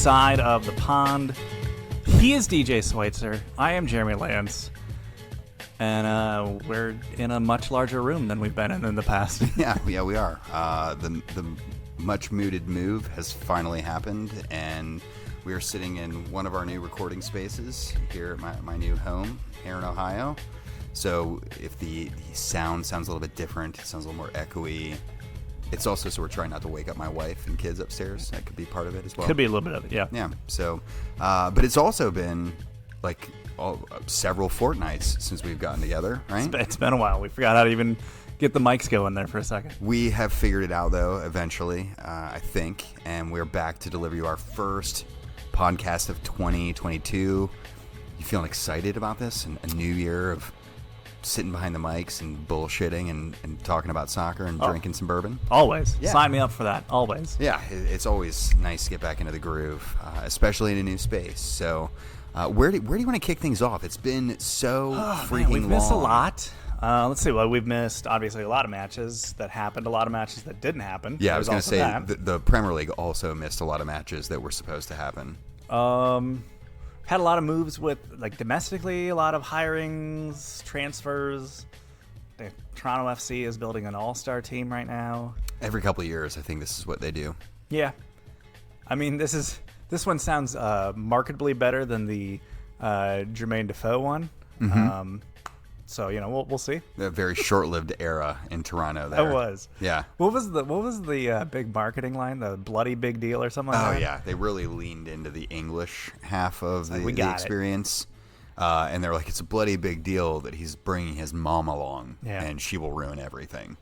side of the pond. He is DJ Schweitzer. I am Jeremy Lance. And we're in a much larger room than we've been in the past. Yeah, we are. The much mooted move has finally happened, and we are sitting in one of our new recording spaces here at my new home here in Ohio. So if the sound sounds a little bit different, it sounds a little more echoey. It's also so we're trying not to wake up my wife and kids upstairs. That could be part of it as well. Could be a little bit of it, yeah. Yeah. So, but it's also been like several fortnights since we've gotten together, right? It's been a while. We forgot how to even get the mics going there for a second. We have figured it out, though, eventually, I think, and we're back to deliver you our first podcast of 2022. You feeling excited about this? And a new year of sitting behind the mics and bullshitting and talking about soccer and drinking some bourbon? Always. Yeah. Sign me up for that. Always. Yeah, it's always nice to get back into the groove, especially in a new space. So where do you want to kick things off? It's been so freaking long. We've missed a lot. Let's see. Well, we've missed, obviously, a lot of matches that happened, a lot of matches that didn't happen. Yeah, I was going to say the Premier League also missed a lot of matches that were supposed to happen. Had a lot of moves with, like, domestically, a lot of hirings, transfers. The Toronto FC is building an all-star team right now. Every couple of years, I think this is what they do. Yeah. I mean, this one sounds markedly better than the Jermaine Defoe one. Mm-hmm. So, we'll see. A very short-lived era in Toronto there. It was. Yeah. What was the big marketing line? The bloody big deal or something like that? Oh, yeah. They really leaned into the English half of the experience. And they're like, it's a bloody big deal that he's bringing his mom along, and she will ruin everything.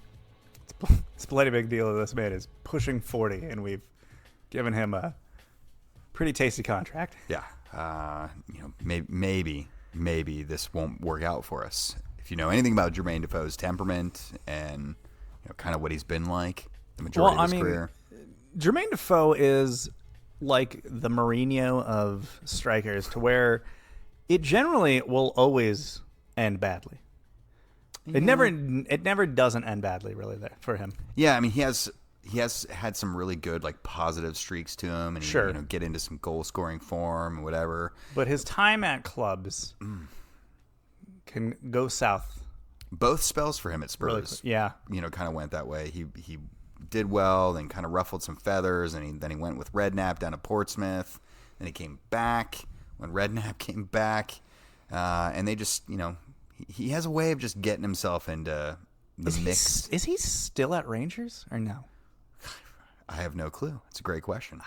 It's a bloody big deal that this man is pushing 40, and we've given him a pretty tasty contract. Yeah. Maybe this won't work out for us. If you know anything about Jermaine Defoe's temperament and kind of what he's been like the majority of his career. Jermaine Defoe is like the Mourinho of strikers, to where it generally will always end badly. Yeah. It never doesn't end badly, really, there for him. Yeah, I mean, he has had some really good, like, positive streaks to him, and sure, get into some goal scoring form and whatever. But his time at clubs can go south. Both spells for him at Spurs, really, kind of went that way. He did well, then kind of ruffled some feathers, and then he went with Redknapp down to Portsmouth. Then he came back when Redknapp came back, and they just, he has a way of just getting himself into the mix. Is he still at Rangers or no? I have no clue. It's a great question.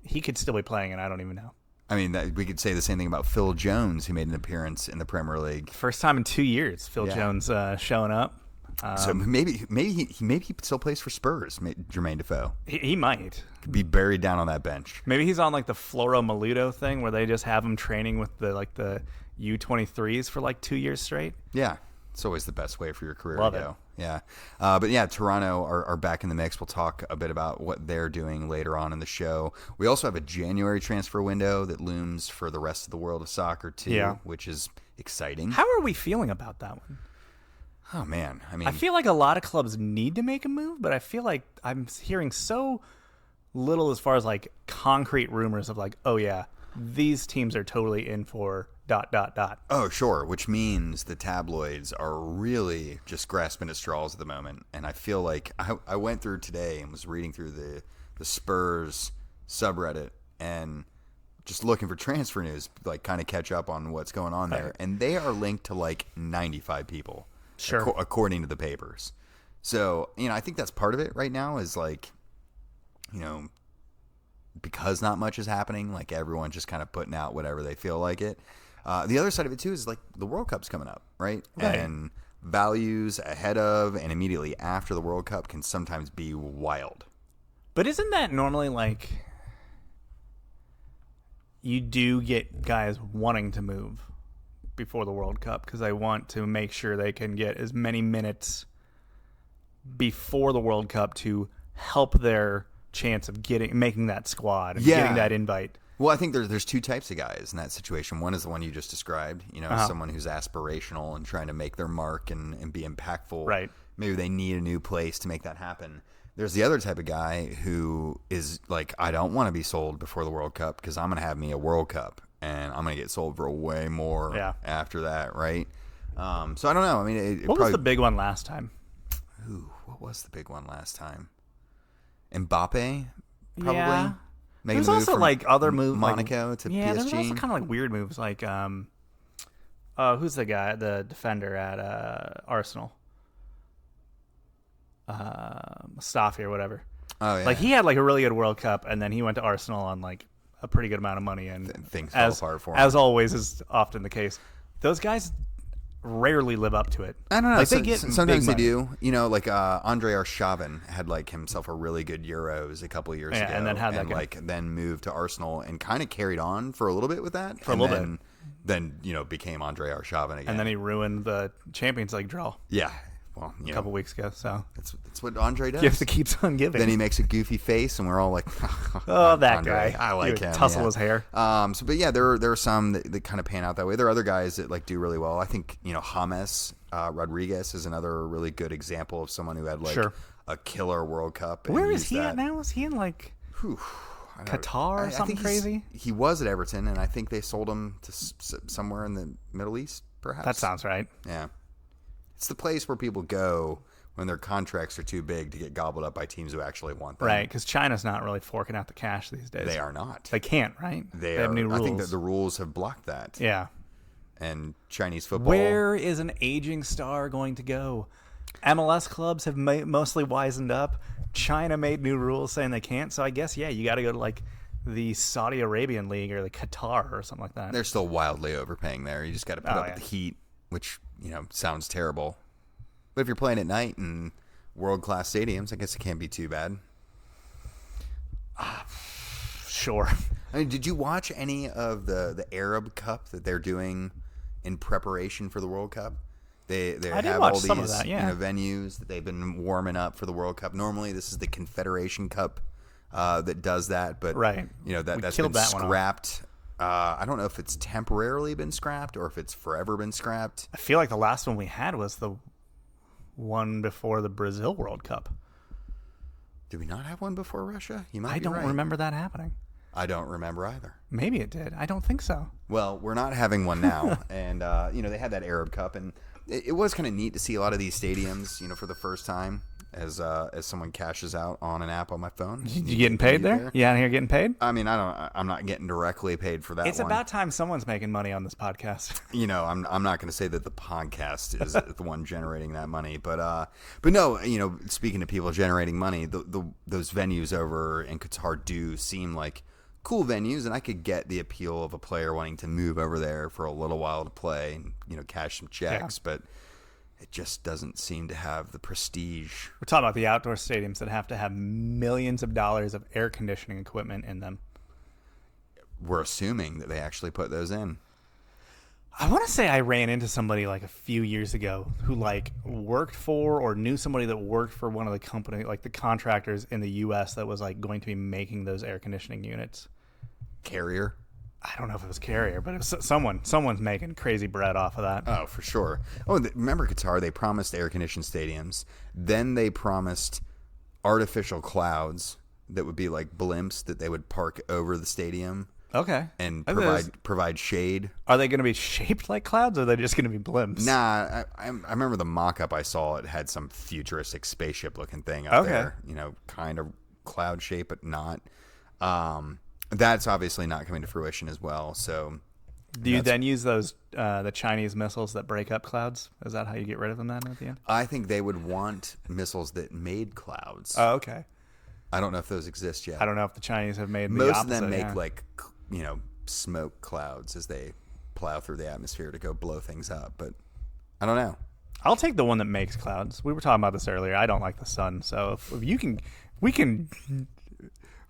He could still be playing, and I don't even know. I mean, we could say the same thing about Phil Jones, who made an appearance in the Premier League. First time in 2 years, Phil Jones showing up. So maybe he still plays for Spurs, Jermaine Defoe. He might. Could be buried down on that bench. Maybe he's on, like, the Floro Maludo thing, where they just have him training with the U23s for like 2 years straight. Yeah. It's always the best way for your career to go. Yeah. But yeah, Toronto are back in the mix. We'll talk a bit about what they're doing later on in the show. We also have a January transfer window that looms for the rest of the world of soccer too, which is exciting. How are we feeling about that one? Oh, man. I mean, I feel like a lot of clubs need to make a move, but I feel like I'm hearing so little as far as, like, concrete rumors of, like, oh, yeah, these teams are totally in for ... Oh, sure, which means the tabloids are really just grasping at straws at the moment. And I feel like I went through today and was reading through the Spurs subreddit and just looking for transfer news, like, kind of catch up on what's going on there. And they are linked to, like, 95 people, sure, according to the papers. So, I think that's part of it right now is, like, because not much is happening, like, everyone's just kind of putting out whatever they feel like it. The other side of it, too, is, like, the World Cup's coming up, right? And values ahead of and immediately after the World Cup can sometimes be wild. But isn't that normally, like, you do get guys wanting to move before the World Cup because they want to make sure they can get as many minutes before the World Cup to help their chance of making that squad and getting that invite? Well, I think there's two types of guys in that situation. One is the one you just described, someone who's aspirational and trying to make their mark and be impactful. Right. Maybe they need a new place to make that happen. There's the other type of guy who is like, I don't want to be sold before the World Cup because I'm going to have me a World Cup and I'm going to get sold for way more after that, right? So I don't know. I mean, what was the big one last time? Ooh, what was the big one last time? Mbappe, probably. Yeah. There's also like other moves, Monaco to PSG. Yeah, there's also kind of like weird moves, like who's the guy, the defender at Arsenal? Mustafi or whatever. Oh yeah. Like he had like a really good World Cup, and then he went to Arsenal on like a pretty good amount of money, and things fell apart for him. As always is often the case. Those guys rarely live up to it. I don't know. Like, they get sometimes they money. do. You know, like Andre Arshavin had like himself a really good Euros a couple of years ago, and then had that guy. like then moved to Arsenal and kind of carried on for a little bit with that. For a little bit. Then became Andre Arshavin again. And then he ruined the Champions League draw. Yeah. Well, a couple weeks ago. So that's what Andre does. Gift that keeps on giving. Then he makes a goofy face, and we're all like, "Oh, that Andre, guy! I like him." Tussle his hair. But yeah, there are some that kind of pan out that way. There are other guys that like do really well. I think James Rodriguez is another really good example of someone who had like a killer World Cup. Where is he at now? Is he in like Qatar or something crazy? He was at Everton, and I think they sold him to somewhere in the Middle East, perhaps. That sounds right. Yeah. It's the place where people go when their contracts are too big to get gobbled up by teams who actually want them. Right, because China's not really forking out the cash these days. They are not. They can't, right? They have new rules. I think that the rules have blocked that. Yeah. And Chinese football. Where is an aging star going to go? MLS clubs have mostly wisened up. China made new rules saying they can't. So I guess, you got to go to like the Saudi Arabian League or the Qatar or something like that. They're still wildly overpaying there. You just got to put up with the heat, which sounds terrible. But if you're playing at night in world-class stadiums, I guess it can't be too bad. Sure. I mean, did you watch any of the Arab Cup that they're doing in preparation for the World Cup? They have all these venues that they've been warming up for the World Cup. Normally, this is the Confederation Cup that does that, but that's been scrapped. I don't know if it's temporarily been scrapped or if it's forever been scrapped. I feel like the last one we had was the one before the Brazil World Cup. Did we not have one before Russia? I don't remember that happening. I don't remember either. Maybe it did. I don't think so. Well, we're not having one now, and they had that Arab Cup, and it was kind of neat to see a lot of these stadiums, for the first time. As someone cashes out on an app on my phone. You getting paid there? You out here getting paid? I mean, I'm not getting directly paid for that. It's about time someone's making money on this podcast. I'm not going to say that the podcast is the one generating that money, but no, speaking of people generating money, those venues over in Qatar do seem like cool venues, and I could get the appeal of a player wanting to move over there for a little while to play and cash some checks, but it just doesn't seem to have the prestige. We're talking about the outdoor stadiums that have to have millions of dollars of air conditioning equipment in them. We're assuming that they actually put those in. I want to say I ran into somebody like a few years ago who like worked for or knew somebody that worked for one of the company, like the contractors in the U.S. that was like going to be making those air conditioning units. Carrier? I don't know if it was Carrier, but it was someone's making crazy bread off of that. Oh, for sure. Oh, remember Qatar? They promised air-conditioned stadiums. Then they promised artificial clouds that would be like blimps that they would park over the stadium. Okay. And provide shade. Are they going to be shaped like clouds, or are they just going to be blimps? Nah, I remember the mock-up I saw. It had some futuristic spaceship-looking thing up there. Kind of cloud shape, but not. That's obviously not coming to fruition as well. So, do you then use those the Chinese missiles that break up clouds? Is that how you get rid of them then at the end? I think they would want missiles that made clouds. Oh, okay. I don't know if those exist yet. I don't know if the Chinese have made most the opposite, of them make like smoke clouds as they plow through the atmosphere to go blow things up. But I don't know. I'll take the one that makes clouds. We were talking about this earlier. I don't like the sun, so if we can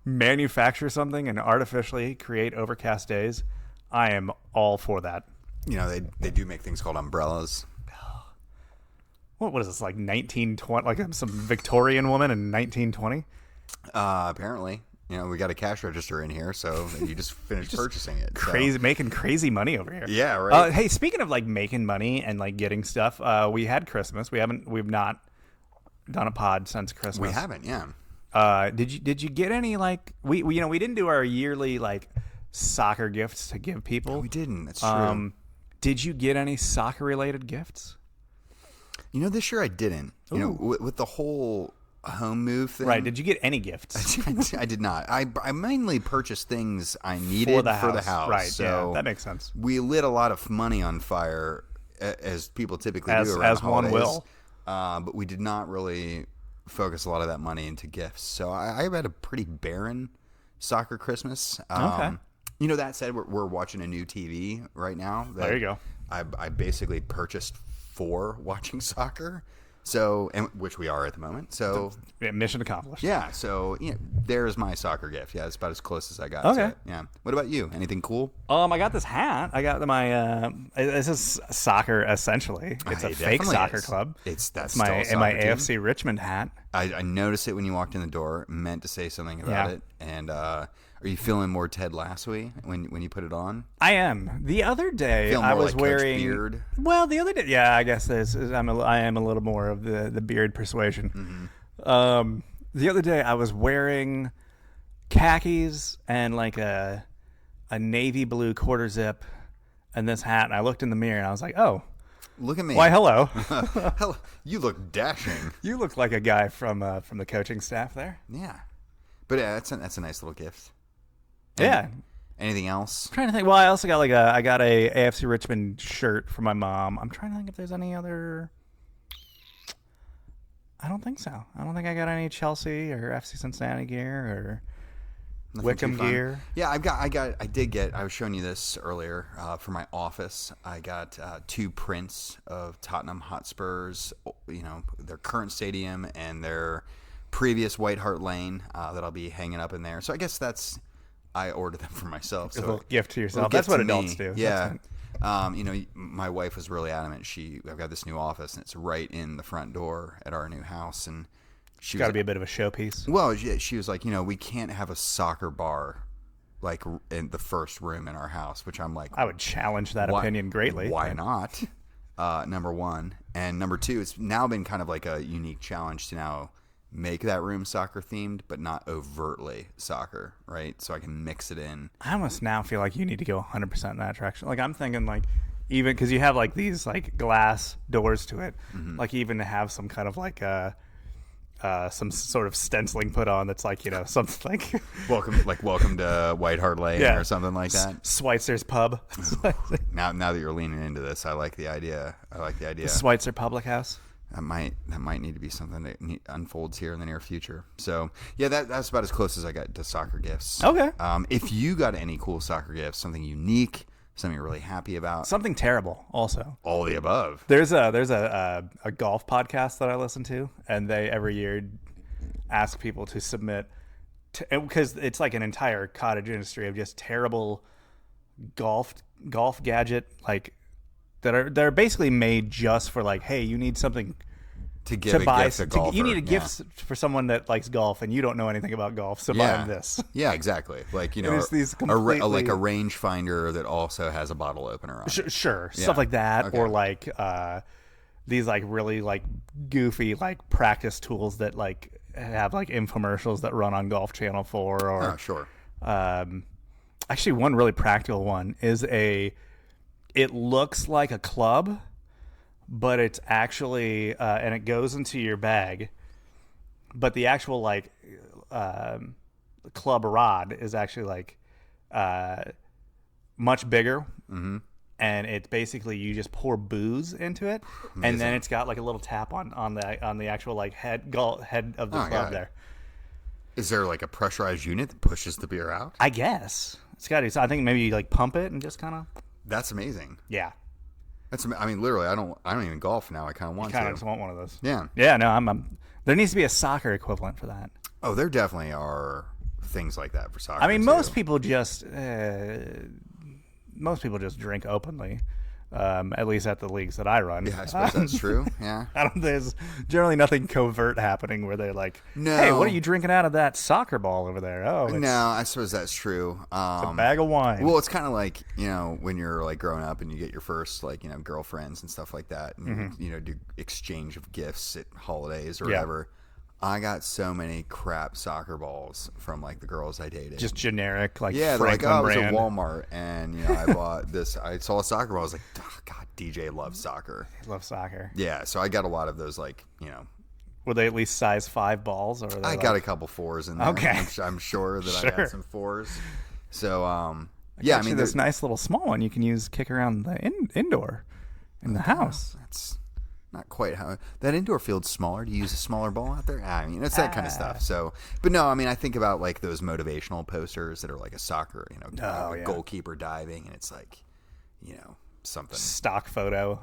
manufacture something and artificially create overcast days, I am all for that. They do make things called umbrellas. What is this, like 1920, like some Victorian woman in 1920? Apparently. We got a cash register in here, so you just finished purchasing it. Crazy, making crazy money over here. Yeah, right. Hey, speaking of like making money and like getting stuff, we had Christmas. We've not done a pod since Christmas. We haven't, yeah. Did you get any like we didn't do our yearly like soccer gifts to give people. No, we didn't. That's true. Did you get any soccer related gifts? This year I didn't. With the whole home move thing. Right. Did you get any gifts? I did not. I mainly purchased things I needed for the house. Right. So yeah, that makes sense. We lit a lot of money on fire, as people typically do around as the holidays. one will. But we did not really focus a lot of that money into gifts. So I had a pretty barren soccer Christmas. Okay. That said, we're watching a new TV right now. There you go. I basically purchased for watching soccer. So, which we are at the moment. So, mission accomplished. Yeah. So, there's my soccer gift. Yeah, it's about as close as I got. Okay. To it. Yeah. What about you? Anything cool? I got this hat. I got my. This is soccer essentially. It's a fake soccer club. That's my AFC team. Richmond hat. I noticed it when you walked in the door. Meant to say something about it. And are you feeling more Ted Lasso-y when you put it on? I am. The other day I was wearing beard. Well, the other day, yeah, I guess I am a little more of the beard persuasion. Mm-hmm. The other day I was wearing khakis and like a navy blue quarter zip and this hat, and I looked in the mirror and I was like, oh, look at me. Why, hello. Hello. You look dashing. You look like a guy from the coaching staff there. Yeah. But that's a nice little gift. Yeah. Anything else? I'm trying to think. Well, I also got I got a AFC Richmond shirt for my mom. I'm trying to think if there's any other. I don't think so. I don't think I got any Chelsea or FC Cincinnati gear or Wickham gear. Yeah, I did get. I was showing you this earlier for my office. I got 2 prints of Tottenham Hotspur's, their current stadium and their previous White Hart Lane that I'll be hanging up in there. So I guess I ordered them for myself. So a little gift to yourself. That's what adults do. Yeah. My wife was really adamant. I've got this new office, and it's right in the front door at our new house, and she's got to be a bit of a showpiece. Well, she was like, we can't have a soccer bar like in the first room in our house, which I'm like, I would challenge that opinion greatly. Why not? Number one, and number two, it's now been kind of like a unique challenge to now make that room soccer themed, but not overtly soccer, right? So I can mix it in. I almost now feel like you need to go 100% in that direction. Like I'm thinking like even because you have like these like glass doors to it, like even to have some kind of like some sort of stenciling put on that's like something like welcome to White Hart Lane or something like that. Schweitzer's Pub. now that you're leaning into this, I like the idea. The Schweitzer Public House. That might need to be something that unfolds here in the near future. So yeah, that's about as close as I got to soccer gifts. Okay. If you got any cool soccer gifts, something unique, something you're really happy about, something terrible, also all the above. There's a golf podcast that I listen to, and they every year ask people to submit because it's like an entire cottage industry of just terrible golf gadget like. They're basically made just for like, hey, you need something to give a gift to golfer. You need a gift for someone that likes golf, and you don't know anything about golf, so buy them this. Yeah, exactly. Like these like a rangefinder that also has a bottle opener on it. Sure, stuff like that, okay. Or like these like really like goofy like practice tools that like have like infomercials that run on Golf Channel 4 or sure. Actually, one really practical one is it looks like a club, but it's actually and it goes into your bag, but the actual like club rod is actually like much bigger, and it's basically you just pour booze into it. Amazing. And then it's got like a little tap on the actual like head of the club there. Is there like a pressurized unit that pushes the beer out? I guess it's got to. I think maybe you like pump it and just kind of. That's amazing. Yeah. Literally, I don't even golf now. I kind of want to. I kind of just want one of those. Yeah. Yeah, no, there needs to be a soccer equivalent for that. Oh, there definitely are things like that for soccer. I mean, most people just drink openly. At least at the leagues that I run. Yeah, I suppose that's true. Yeah. There's generally nothing covert happening where they're like, no. Hey, what are you drinking out of that soccer ball over there? Oh, no, I suppose that's true. It's a bag of wine. Well, it's kind of like, when you're like growing up and you get your first like, girlfriends and stuff like that. And, do exchange of gifts at holidays or whatever. I got so many crap soccer balls from like the girls I dated. Just generic, like yeah, they're like, Franklin oh, it was brand. at Walmart, and you know, I bought this. I saw a soccer ball. I was like, oh, God, DJ loves soccer. I love soccer. Yeah, so I got a lot of those, like, you know. Were they at least size 5 balls? Or I got a couple 4s in there. Okay. I'm sure that Sure. I got some 4s. So, yeah, I mean, this nice little small one you can use kick around the indoor in the house. That's not quite how that indoor field's smaller. Do you use a smaller ball out there? I mean, it's that kind of stuff. So, but no, I mean, I think about like those motivational posters that are like a soccer, you know, goalkeeper diving, and it's like, you know, something stock photo.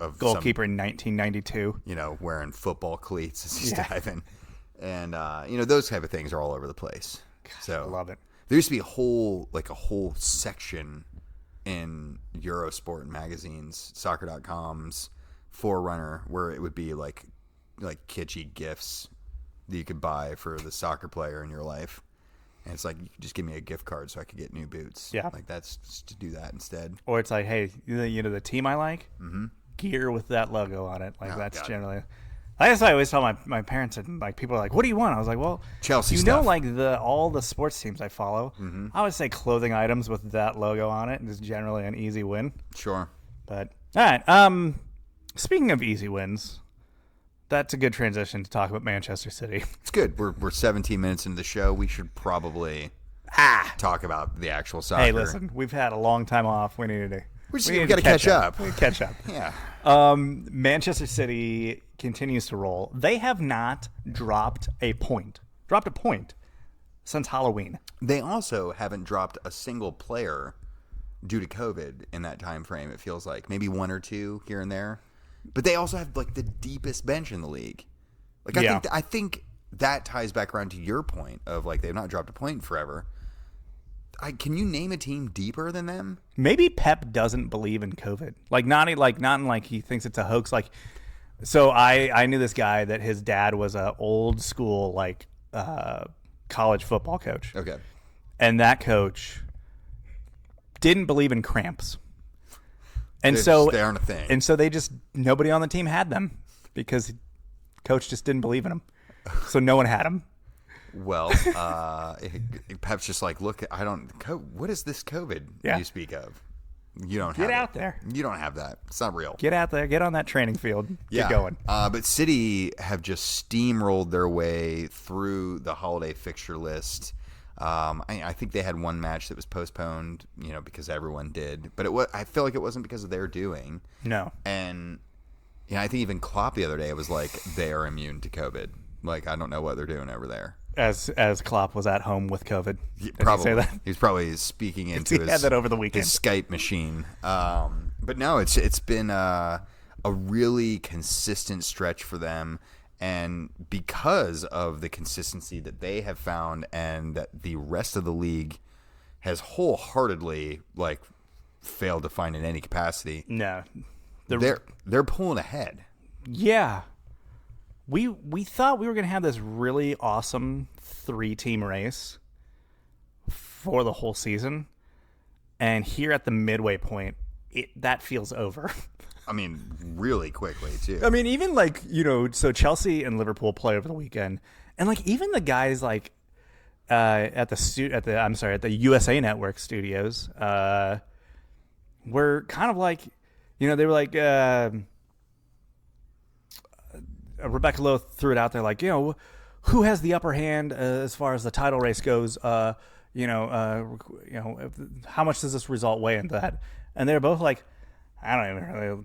Of goalkeeper in 1992. You know, wearing football cleats as he's diving, and you know, those type of things are all over the place. God, so I love it. There used to be a whole section in Eurosport magazines, soccer.com's Forerunner, where it would be like kitschy gifts that you could buy for the soccer player in your life. And it's like, you could just give me a gift card so I could get new boots. Yeah. Like, that's just to do that instead. Or it's like, hey, you know the team I like? Mm-hmm. Gear with that logo on it. Like, that's God. generally... That's why I always tell my parents, and like people are like, what do you want? I was like, well, Chelsea you stuff. know, like all the sports teams I follow, Mm-hmm. I would say clothing items with that logo on it is generally an easy win. Sure. But, all right. Speaking of easy wins, that's a good transition to talk about Manchester City. It's good. We're 17 minutes into the show. We should probably talk about the actual soccer. Hey, listen, we've had a long time off. We need to... We got to catch up. We catch up. Yeah. Manchester City continues to roll. They have not dropped a point since Halloween. They also haven't dropped a single player due to COVID in that time frame. It feels like maybe 1 or 2 here and there, but they also have like the deepest bench in the league. Like I think that ties back around to your point of like they've not dropped a point in forever. Can you name a team deeper than them? Maybe Pep doesn't believe in COVID. Not in like he thinks it's a hoax. Like, so I knew this guy that his dad was a old school college football coach. Okay. And that coach didn't believe in cramps. And they aren't a thing. And so nobody on the team had them because coach just didn't believe in them. So no one had them. Well, Pep's just like, look, what is this COVID you speak of? You don't have Get out there. You don't have that. It's not real. Get out there. Get on that training field. Get going. But City have just steamrolled their way through the holiday fixture list. I think they had one match that was postponed, you know, because everyone did. But I feel like it wasn't because of their doing. No. And you know, I think even Klopp the other day was like, they are immune to COVID. Like, I don't know what they're doing over there. As Klopp was at home with COVID. Did probably. he say that? He was probably speaking into he had that over the weekend. his Skype machine. But no, it's been a really consistent stretch for them. And because of the consistency that they have found and that the rest of the league has wholeheartedly like failed to find in any capacity. No. They're pulling ahead. Yeah. We thought we were going to have this really awesome 3-team race for the whole season. And here at the midway point, that feels over. I mean, really quickly, too. I mean, even like, you know, so Chelsea and Liverpool play over the weekend. And like even the guys like at the USA Network studios were kind of like, you know, they were like Rebecca Lowe threw it out there like, you know, who has the upper hand as far as the title race goes? How much does this result weigh into that? And they're both like, I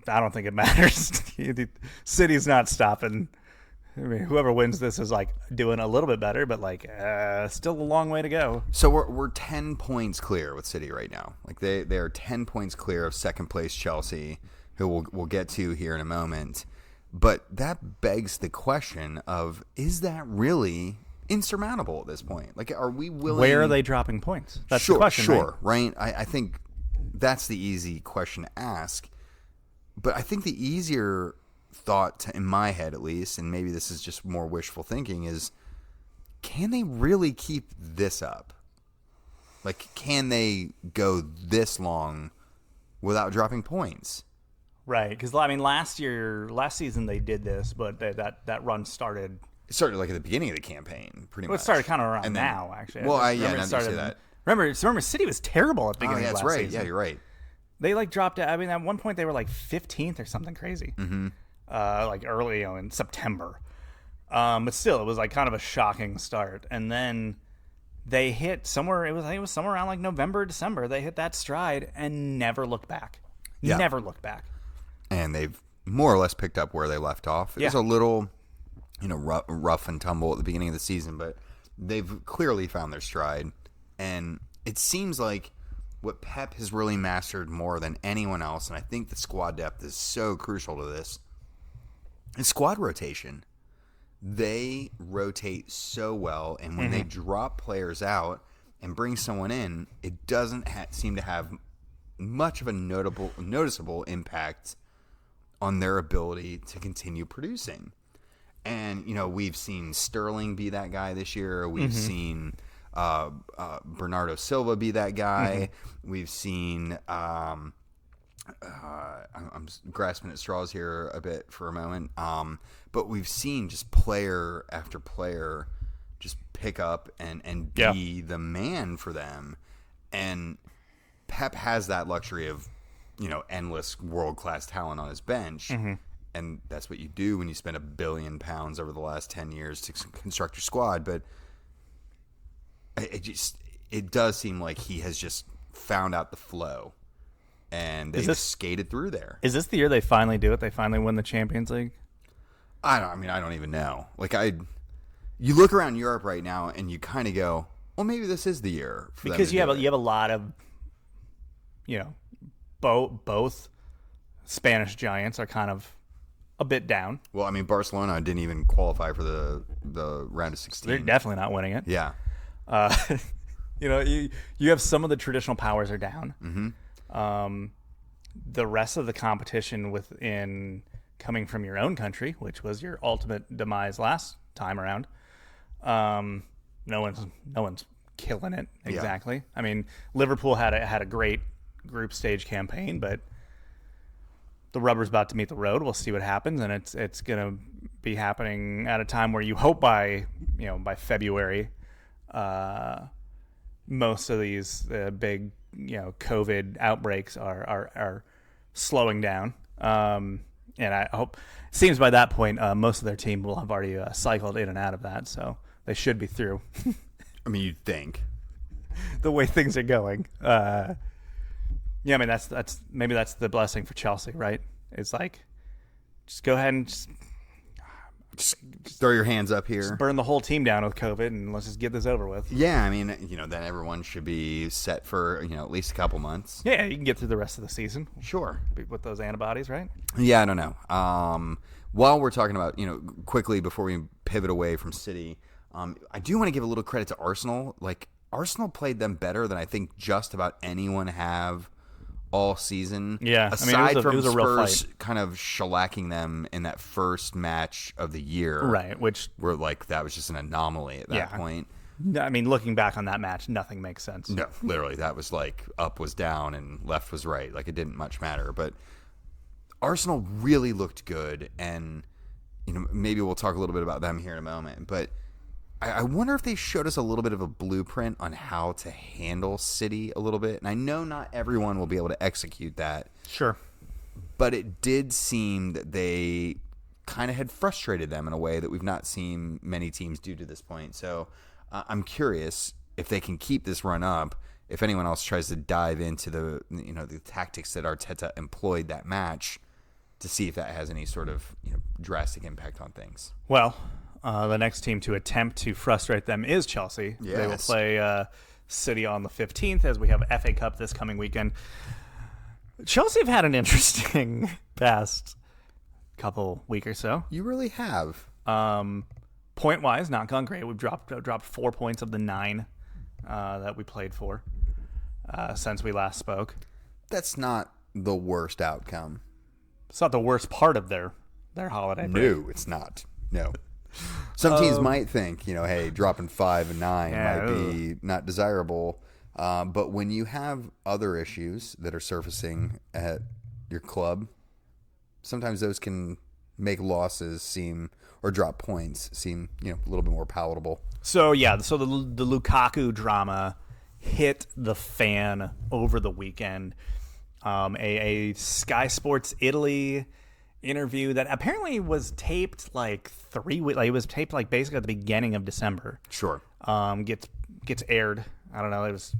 don't think it matters. The City's not stopping. I mean, whoever wins this is like doing a little bit better, but like still a long way to go. So we're 10 points clear with City right now. Like they are 10 points clear of second place Chelsea, who we'll get to here in a moment. But that begs the question of, is that really insurmountable at this point? Like, are we willing? Where are they dropping points? That's the question. Sure, right? I think that's the easy question to ask. But I think the easier thought, in my head at least, and maybe this is just more wishful thinking, is can they really keep this up? Like, can they go this long without dropping points? Right, because I mean, last season they did this, but that run started It started like at the beginning of the campaign, pretty Well, much. it started kind of around And then- now, actually. Well, I yeah, remember now it that you say started- that. Remember, City was terrible at the Oh, beginning yeah, of that's last right. season. Yeah, you're right. They like dropped it. I mean, at one point they were like 15th or something crazy. Mm-hmm. Like early in September. But still, it was like kind of a shocking start. And then they hit somewhere. I think it was somewhere around like November, December. They hit that stride and never looked back. Yeah. Never looked back. And they've more or less picked up where they left off. It was a little, rough and tumble at the beginning of the season, but they've clearly found their stride. And it seems like what Pep has really mastered more than anyone else, and I think the squad depth is so crucial to this, is squad rotation. They rotate so well, and when they drop players out and bring someone in, it doesn't seem to have much of a noticeable impact on their ability to continue producing. And, we've seen Sterling be that guy this year. We've seen Bernardo Silva be that guy. We've seen I'm grasping at straws here a bit for a moment, but we've seen just player after player just pick up and be the man for them. And Pep has that luxury of endless world-class talent on his bench. And that's what you do when you spend £1 billion over the last 10 years to construct your squad. But it does seem like he has just found out the flow, and they've skated through there. Is this the year they finally do it? They finally win the Champions League? I don't even know. You look around Europe right now, and you kind of go, well, maybe this is the year for them Because to you do have it. you have a lot of, both Spanish giants are kind of a bit down. Well, I mean, Barcelona didn't even qualify for the round of 16. They're definitely not winning it. Yeah. You have some of the traditional powers are down. The rest of the competition within coming from your own country, which was your ultimate demise last time around, no one's killing it exactly. I mean, Liverpool had a great group stage campaign, but the rubber's about to meet the road. We'll see what happens, and it's gonna be happening at a time where you hope by February, most of these big COVID outbreaks are slowing down. And I hope it seems by that point most of their team will have already cycled in and out of that, so they should be through. I mean, you'd think. The way things are going. I mean that's the blessing for Chelsea, right? It's like just go ahead and Just throw your hands up here. burn the whole team down with COVID, and let's just get this over with. Yeah, I mean, then everyone should be set for, at least a couple months. Yeah, you can get through the rest of the season Sure. with those antibodies, right? Yeah, I don't know. While we're talking about, quickly before we pivot away from City, I do want to give a little credit to Arsenal. Arsenal played them better than I think just about anyone have all season. Yeah, aside it was a real Spurs fight. kind of shellacking them in that first match of the year. Right, which where that was just an anomaly at that point. I mean, looking back on that match, nothing makes sense. No, literally, that was up was down and left was right. It didn't much matter. But Arsenal really looked good, and maybe we'll talk a little bit about them here in a moment. But I wonder if they showed us a little bit of a blueprint on how to handle City a little bit. And I know not everyone will be able to execute that. Sure. But it did seem that they kind of had frustrated them in a way that we've not seen many teams do to this point. So I'm curious if they can keep this run up, if anyone else tries to dive into the tactics that Arteta employed that match, to see if that has any sort of drastic impact on things. Well, the next team to attempt to frustrate them is Chelsea. Yes. They will play City on the 15th as we have FA Cup this coming weekend. Chelsea have had an interesting past week or so. You really have. Point-wise, not gone great. We've dropped 4 points of the 9 that we played for since we last spoke. That's not the worst outcome. It's not the worst part of their holiday break. No, it's not. No. Some teams might think, hey, dropping 5 and 9 might be not desirable. But when you have other issues that are surfacing at your club, sometimes those can make losses seem, or drop points seem a little bit more palatable. So the Lukaku drama hit the fan over the weekend. A Sky Sports Italy interview that apparently was taped like 3 weeks. Like, it was taped like basically at the beginning of December. Sure. Gets aired. I don't know. It was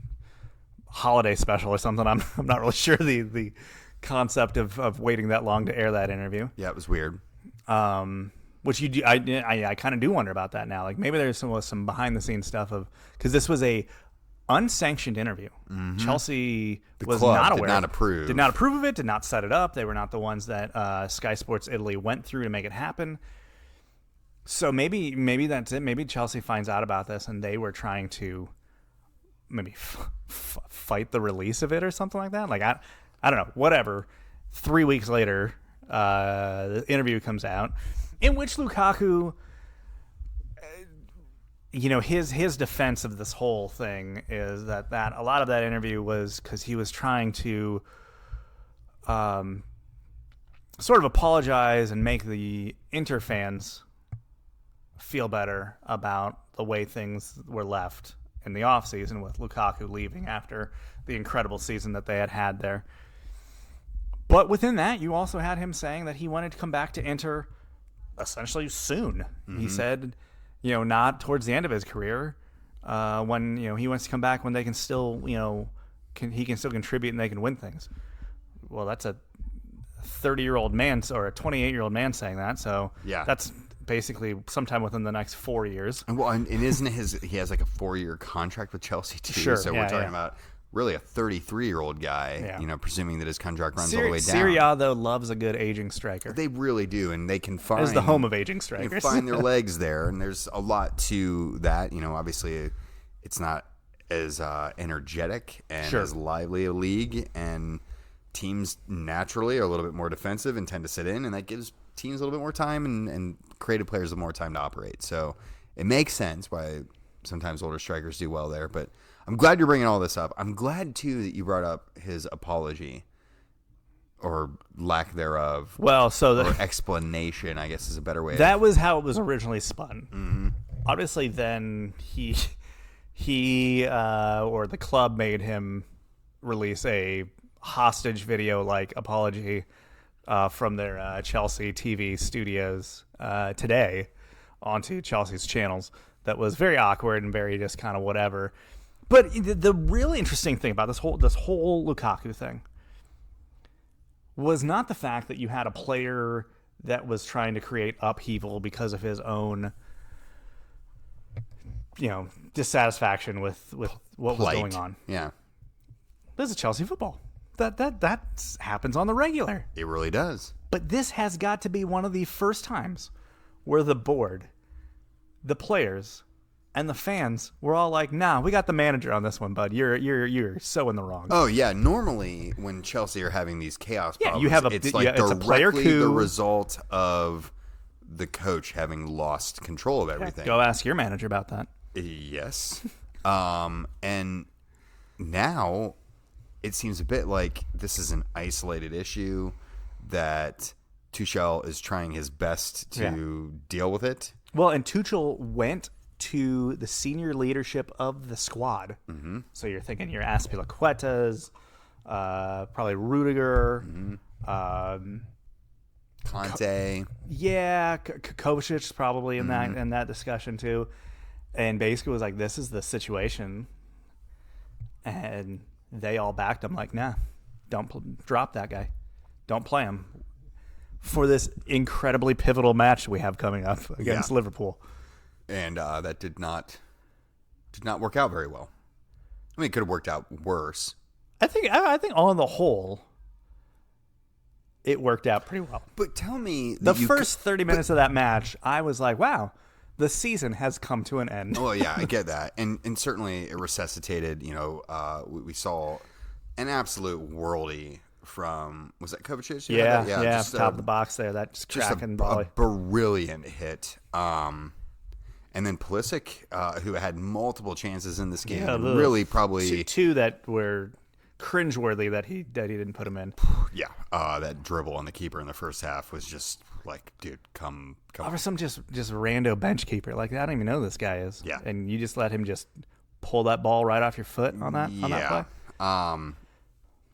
holiday special or something. I'm not really sure the concept of waiting that long to air that interview. Yeah, it was weird. Which you do, I kind of do wonder about that now. Like maybe there's some behind the scenes stuff because this was a unsanctioned interview. Mm-hmm. Chelsea was not aware. Did not approve of it. Did not set it up. They were not the ones that Sky Sports Italy went through to make it happen. So maybe that's it. Maybe Chelsea finds out about this and they were trying to maybe fight the release of it or something like that. Like I don't know. Whatever. 3 weeks later, the interview comes out in which Lukaku, his defense of this whole thing is that a lot of that interview was because he was trying to sort of apologize and make the Inter fans feel better about the way things were left in the offseason with Lukaku leaving after the incredible season that they had there. But within that, you also had him saying that he wanted to come back to Inter essentially soon. Mm-hmm. He said, not towards the end of his career, when he wants to come back when they can still, he can still contribute and they can win things. Well, that's a 30-year-old man or a 28-year-old man saying that. So yeah, that's basically sometime within the next 4 years. And isn't he has like a 4-year contract with Chelsea too? Sure. So we're talking about really a 33-year-old guy, presuming that his contract runs all the way down. Serie A, though, loves a good aging striker. They really do, and they can find... It's the home of aging strikers. They find their legs there, and there's a lot to that. Obviously, it's not as energetic and as lively a league, and teams naturally are a little bit more defensive and tend to sit in, and that gives teams a little bit more time and creative players more time to operate. So it makes sense why sometimes older strikers do well there, but... I'm glad you're bringing all this up. I'm glad, too, that you brought up his apology or lack thereof. Well, or explanation, I guess, is a better way. That was how it was originally spun. Mm-hmm. Obviously, then he or the club made him release a hostage video-like apology from their Chelsea TV studios today onto Chelsea's channels. That was very awkward and very just kind of whatever. But the really interesting thing about this whole Lukaku thing was not the fact that you had a player that was trying to create upheaval because of his own, dissatisfaction with what was going on. Yeah, this is Chelsea football. That happens on the regular. It really does. But this has got to be one of the first times where the board, the players, and the fans were all like, "Nah, we got the manager on this one, bud. You're so in the wrong." Oh yeah, normally when Chelsea are having these chaos problems, you have it's like it's a player coup. The result of the coach having lost control of everything. Go ask your manager about that. Yes, and now it seems a bit like this is an isolated issue that Tuchel is trying his best to deal with it. Well, and Tuchel went to the senior leadership of the squad. Mm-hmm. So you're thinking your Azpilicuetas, probably Rudiger, Conte. Kovacic's probably in that discussion too. And basically was like, this is the situation. And they all backed him like, nah, don't drop that guy. Don't play him for this incredibly pivotal match we have coming up against Liverpool. And that did not work out very well. I mean, it could have worked out worse. I think on the whole, it worked out pretty well. But tell me, the first 30 minutes of that match, I was like, wow, the season has come to an end. Oh yeah, I get that, and certainly it resuscitated. We saw an absolute worldie from, was that Kovacic? Yeah, just top of the box there, that just cracking volley. A brilliant hit. And then Pulisic, who had multiple chances in this game, really probably two that were cringeworthy that he didn't put him in. Yeah, that dribble on the keeper in the first half was just like, dude, come Or on. some just rando bench keeper. Like, I don't even know who this guy is. Yeah. And you just let him just pull that ball right off your foot on that play?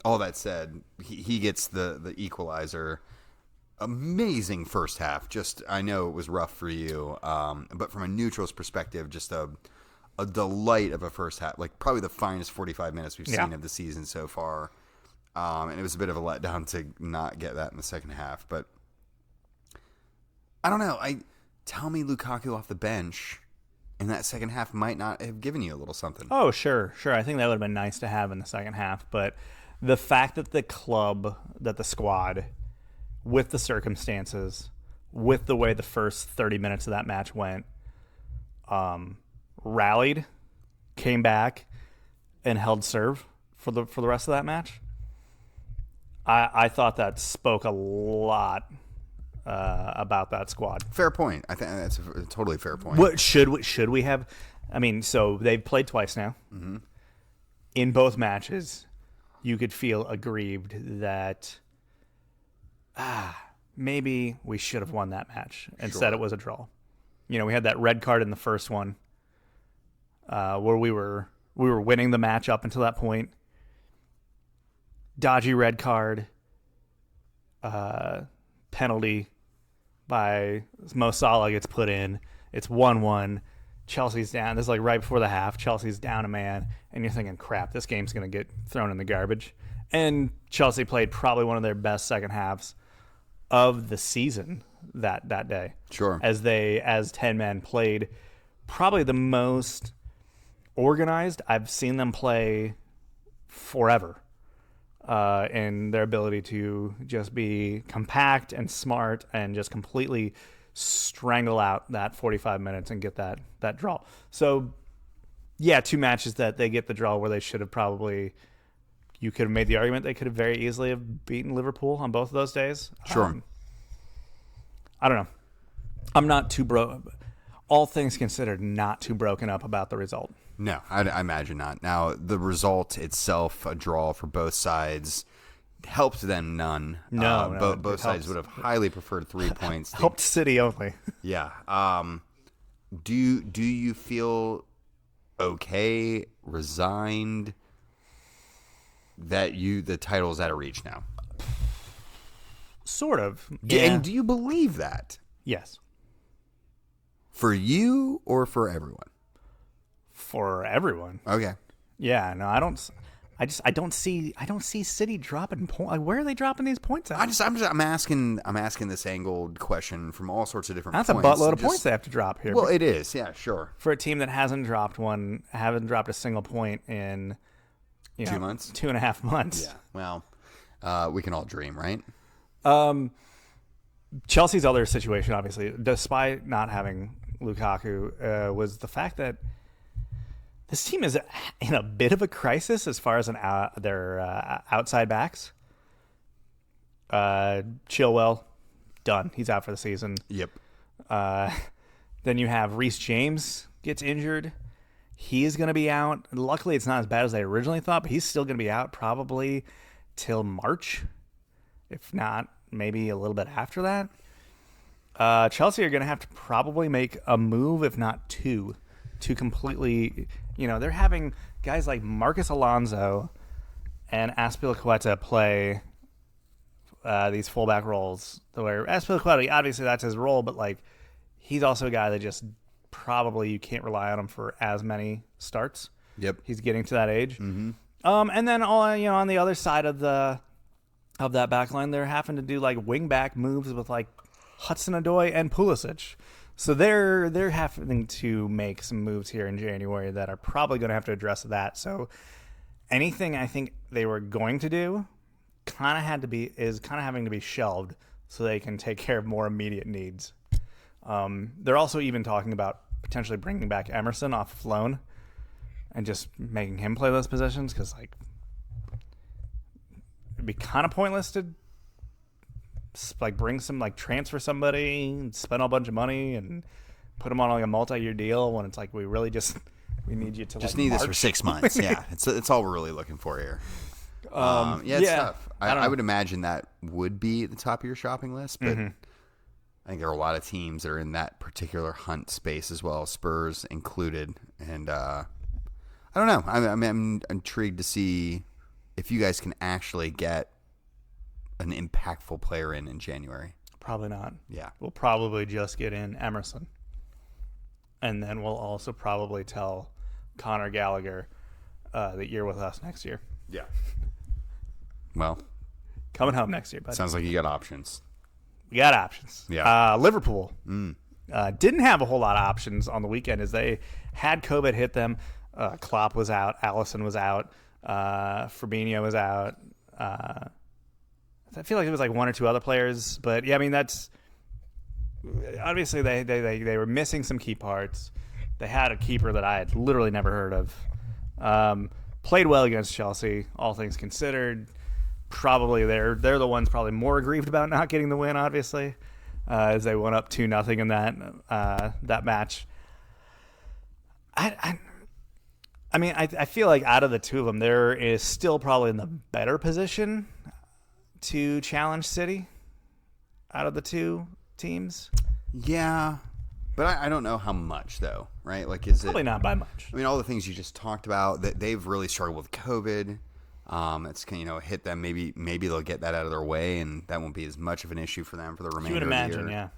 All that said, he gets the equalizer. Amazing first half. Just, I know it was rough for you, but from a neutral's perspective, just a delight of a first half. Like, probably the finest 45 minutes we've seen of the season so far. And it was a bit of a letdown to not get that in the second half. But I don't know. Tell me Lukaku off the bench in that second half might not have given you a little something. Oh, sure. I think that would have been nice to have in the second half. But the fact that the squad, with the circumstances, with the way the first 30 minutes of that match went, rallied, came back, and held serve for the rest of that match, I thought that spoke a lot about that squad. Fair point. I think that's a totally fair point. What should we have? I mean, so they've played twice now. Mm-hmm. In both matches, you could feel aggrieved that maybe we should have won that match. Instead, it was a draw. You know, we had that red card in the first one, where we were winning the match up until that point. Dodgy red card, penalty by Mo Salah gets put in. It's 1-1. Chelsea's down. This is like right before the half. Chelsea's down a man, and you're thinking, crap, this game's going to get thrown in the garbage. And Chelsea played probably one of their best second halves of the season that day. Sure. As 10 men played probably the most organized I've seen them play forever. In their ability to just be compact and smart and just completely strangle out that 45 minutes and get that draw. So, yeah, 2 matches that they get the draw where they should have probably, you could have made the argument they could have very easily have beaten Liverpool on both of those days. Sure. I don't know. I'm not too all things considered, not too broken up about the result. No, I imagine not. Now, the result itself, a draw for both sides, helped them none. No, both sides would have highly preferred 3 points. Helped City only. Yeah. Do you feel okay, resigned that the title's out of reach now? Sort of. Yeah. And do you believe that? Yes. For you or for everyone? For everyone. Okay. Yeah, no, I don't see City dropping points. Like, where are they dropping these points at? I'm asking this angled question from all sorts of different That's points. That's a buttload of points they have to drop here. Well, it is. Yeah, sure. For a team that haven't dropped a single point in 2 months, 2.5 months. Yeah. Well, we can all dream, right? Chelsea's other situation, obviously, despite not having Lukaku, was the fact that this team is in a bit of a crisis as far as their outside backs. Chilwell, done. He's out for the season. Yep. Then you have Reece James gets injured. He is going to be out. Luckily, it's not as bad as they originally thought, but he's still going to be out probably till March. If not, maybe a little bit after that. Chelsea are going to have to probably make a move, if not 2, to completely, they're having guys like Marcus Alonso and Azpilicueta play these fullback roles. Where Azpilicueta, obviously that's his role, but like he's also a guy that just probably you can't rely on him for as many starts. Yep. He's getting to that age. Mm-hmm. And then on the other side of that back line, they're having to do like wing back moves with like Hudson-Odoi and Pulisic. So they're having to make some moves here in January that are probably going to have to address that. So anything I think they were going to do is having to be shelved so they can take care of more immediate needs. They're also even talking about potentially bringing back Emerson off loan and just making him play those positions because like it'd be kind of pointless to like bring some like transfer somebody, spend a bunch of money, and put them on like a multi-year deal when it's like we need you to just like need March. this for 6 months. Yeah, it's all we're really looking for here. It's tough. I would imagine that would be at the top of your shopping list, but I think there are a lot of teams that are in that particular hunt space as well, Spurs included. And I don't know. I'm intrigued to see if you guys can actually get an impactful player in January. Probably not. Yeah. We'll probably just get in Emerson. And then we'll also probably tell Connor Gallagher that you're with us next year. Yeah. Well, coming home next year, bud. Sounds like you got options. We got options. Yeah. Liverpool didn't have a whole lot of options on the weekend as they had COVID hit them. Klopp was out. Allison was out. Fabinho was out. I feel like it was like one or two other players. But, yeah, I mean, that's obviously they were missing some key parts. They had a keeper that I had literally never heard of. Played well against Chelsea, all things considered. Probably they're the ones probably more aggrieved about not getting the win, obviously, as they went up 2-0 in that match. I mean, I feel like out of the two of them, there is still probably in the better position to challenge City out of the two teams. Yeah, but I don't know how much though, right? Like, is probably not by much. I mean, all the things you just talked about, that they've really struggled with COVID. It's hit them. Maybe they'll get that out of their way, and that won't be as much of an issue for them for the remainder of the year. You would imagine, yeah.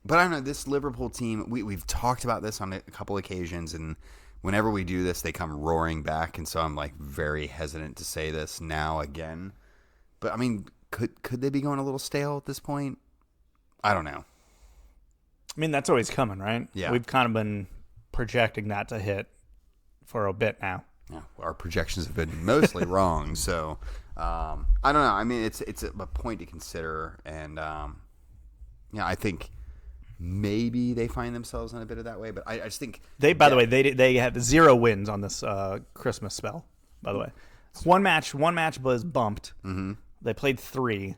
But I don't know, this Liverpool team. We've talked about this on a couple occasions, and whenever we do this, they come roaring back, and so I'm like very hesitant to say this now again. But I mean, could they be going a little stale at this point? I don't know. I mean, that's always coming, right? Yeah. We've kind of been projecting that to hit for a bit now. Yeah, our projections have been mostly wrong, so I don't know. I mean, it's a point to consider, and I think maybe they find themselves in a bit of that way. But I just think By the way, they have 0 wins on this Christmas spell. By the way, one match was bumped. Mm-hmm. They played 3,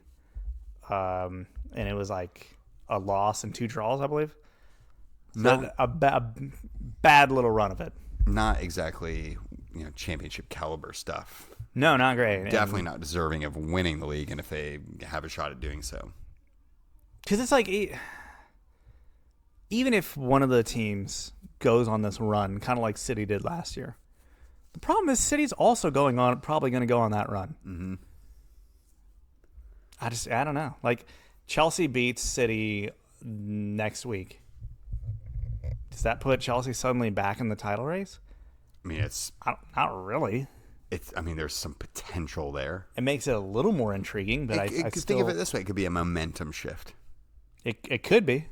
and it was like a loss and 2 draws, I believe. So a bad little run of it. Not exactly, championship caliber stuff. No, not great. Definitely not deserving of winning the league, and if they have a shot at doing so. Because it's like, even if one of the teams goes on this run, kind of like City did last year, the problem is City's also probably going to go on that run. Mm-hmm. I don't know. Like, Chelsea beats City next week. Does that put Chelsea suddenly back in the title race? I mean, it's not really. There's some potential there. It makes it a little more intriguing, but I still think of it this way: it could be a momentum shift. It could be.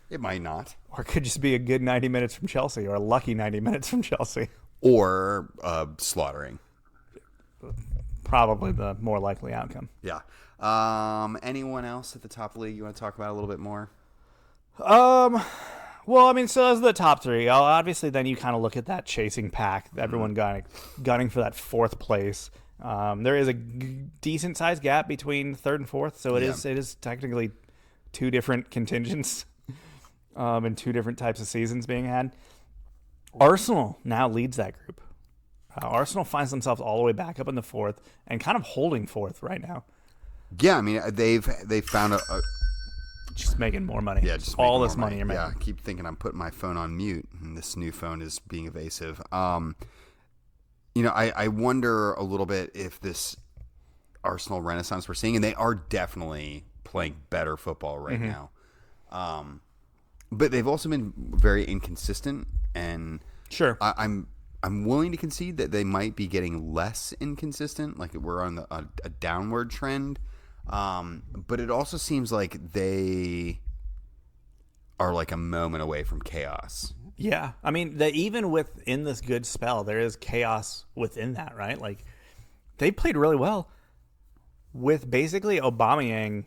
It might not, or it could just be a good 90 minutes from Chelsea, or a lucky 90 minutes from Chelsea, or slaughtering. Probably the more likely outcome. Yeah. Anyone else at the top of the league you want to talk about a little bit more? Well, I mean, so those are the top 3. Obviously, then you kind of look at that chasing pack, everyone gunning for that 4th place. There is a decent-sized gap between 3rd and 4th, so it is technically 2 different contingents and 2 different types of seasons being had. Arsenal now leads that group. Arsenal finds themselves all the way back up in the 4th and kind of holding 4th right now. Yeah, I mean, they've found a just making more money. Yeah, just all this money you're making. Yeah, I keep thinking I'm putting my phone on mute, and this new phone is being evasive. I wonder a little bit if this Arsenal renaissance we're seeing, and they are definitely playing better football right now. But they've also been very inconsistent, and sure, I'm willing to concede that they might be getting less inconsistent, like we're on a downward trend. But it also seems like they are like a moment away from chaos. Yeah. I mean, even within this good spell, there is chaos within that, right? Like, they played really well with basically Aubameyang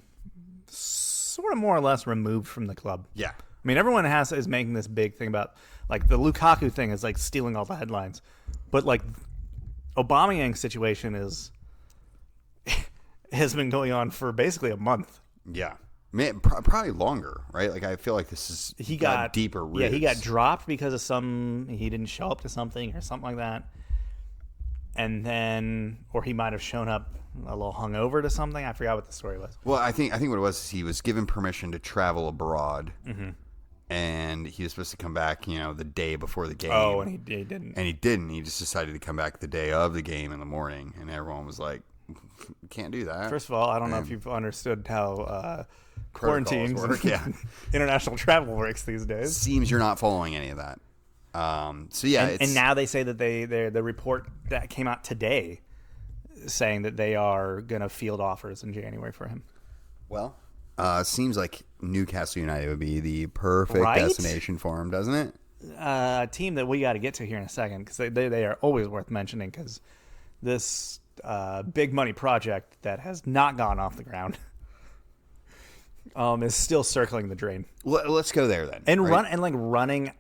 sort of more or less removed from the club. Yeah. I mean, everyone is making this big thing about, like, the Lukaku thing is, like, stealing all the headlines. But, like, Aubameyang's situation has been going on for basically a month. Yeah. Man, probably longer, right? Like, I feel like this is got deeper roots. Yeah, he got dropped because of he didn't show up to something or something like that. and then, or he might have shown up a little hungover to something. I forgot what the story was. Well, I think what it was is he was given permission to travel abroad, and he was supposed to come back, the day before the game. Oh, and he didn't. And he didn't. He just decided to come back the day of the game in the morning, and everyone was like, "Can't do that." First of all, I don't know if you've understood how quarantines work. and international travel works these days. Seems you're not following any of that. So yeah, and now they say that the report that came out today saying that they are going to field offers in January for him. Well, seems like Newcastle United would be the perfect destination for him, doesn't it? A team that we got to get to here in a second, because they are always worth mentioning, because this big money project that has not gone off the ground is still circling the drain. Let's go there then. And running.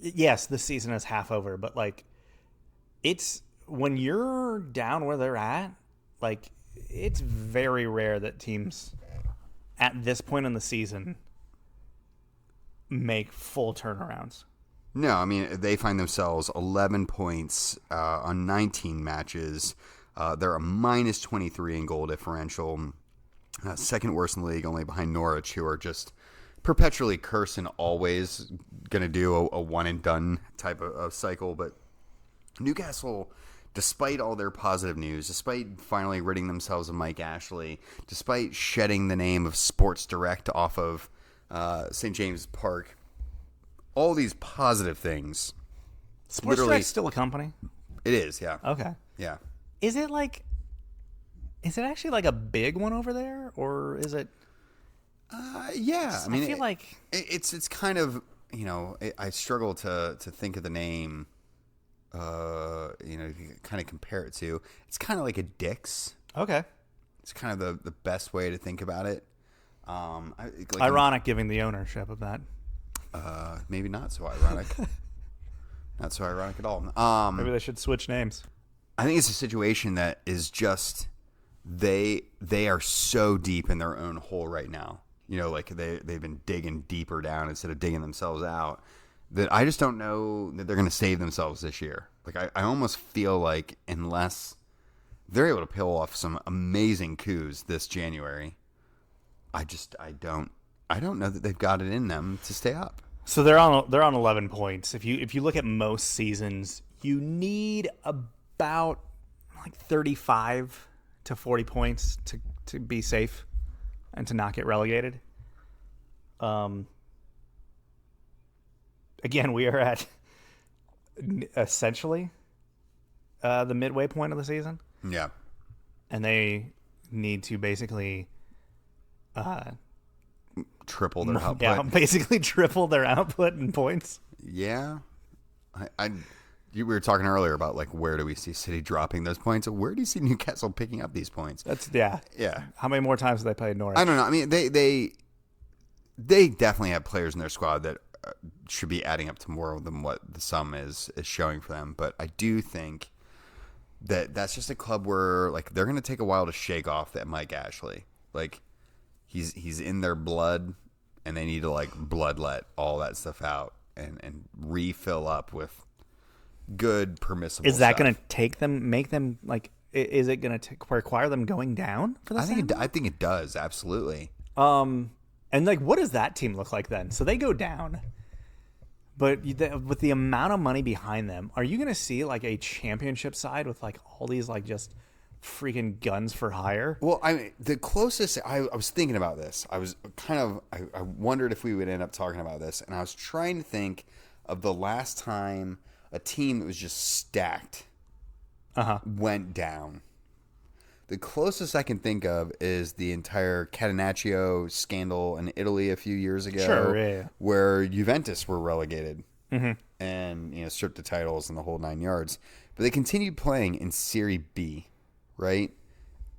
Yes, the season is half over, but it's when you're down where they're at, it's very rare that teams at this point in the season make full turnarounds. No, I mean, they find themselves 11 points on 19 matches. They're a minus 23 in goal differential. Second worst in the league, only behind Norwich, who are just perpetually cursing, always going to do a one-and-done type of cycle. But Newcastle, despite all their positive news, despite finally ridding themselves of Mike Ashley, despite shedding the name of Sports Direct off of St. James Park, all these positive things. Sports Direct's still a company? It is, yeah. Okay. Yeah. Is it actually a big one over there, or is it? Yeah. I mean, I feel like it's kind of, I struggle to think of the name, kind of compare it to. It's kind of like a Dick's. Okay. It's kind of the best way to think about it. Ironic giving the ownership of that. Maybe not so ironic. Not so ironic at all. Maybe they should switch names. I think it's a situation that is just they are so deep in their own hole right now. They've been digging deeper down instead of digging themselves out. That I just don't know that they're going to save themselves this year. I almost feel like unless they're able to pull off some amazing coups this January, I don't know that they've got it in them to stay up. So they're on 11 points. If you look at most seasons, you need about 35 to 40 points to be safe and to not get relegated. Again, we are at essentially the midway point of the season. Yeah. And they need to basically triple their output. Yeah, basically triple their output in points. Yeah. We were talking earlier about where do we see City dropping those points? Where do you see Newcastle picking up these points? Yeah. How many more times have they played Norwich? I don't know. I mean, they definitely have players in their squad that should be adding up to more than what the sum is showing for them. But I do think that's just a club where they're going to take a while to shake off that Mike Ashley. He's in their blood, and they need to bloodlet all that stuff out and refill up with good permissible Is that stuff. going to make them is it going to require them going down for this? I think it does, absolutely. And what does that team look like then? So they go down, but with the amount of money behind them, are you going to see a championship side with all these just freaking guns for hire? Well, I mean, the closest I was thinking about this, I was I wondered if we would end up talking about this, and I was trying to think of the last time a team that was just stacked went down. The closest I can think of is the entire Catenaccio scandal in Italy a few years ago, sure, yeah. Where Juventus were relegated and stripped the titles and the whole 9 yards. But they continued playing in Serie B, right?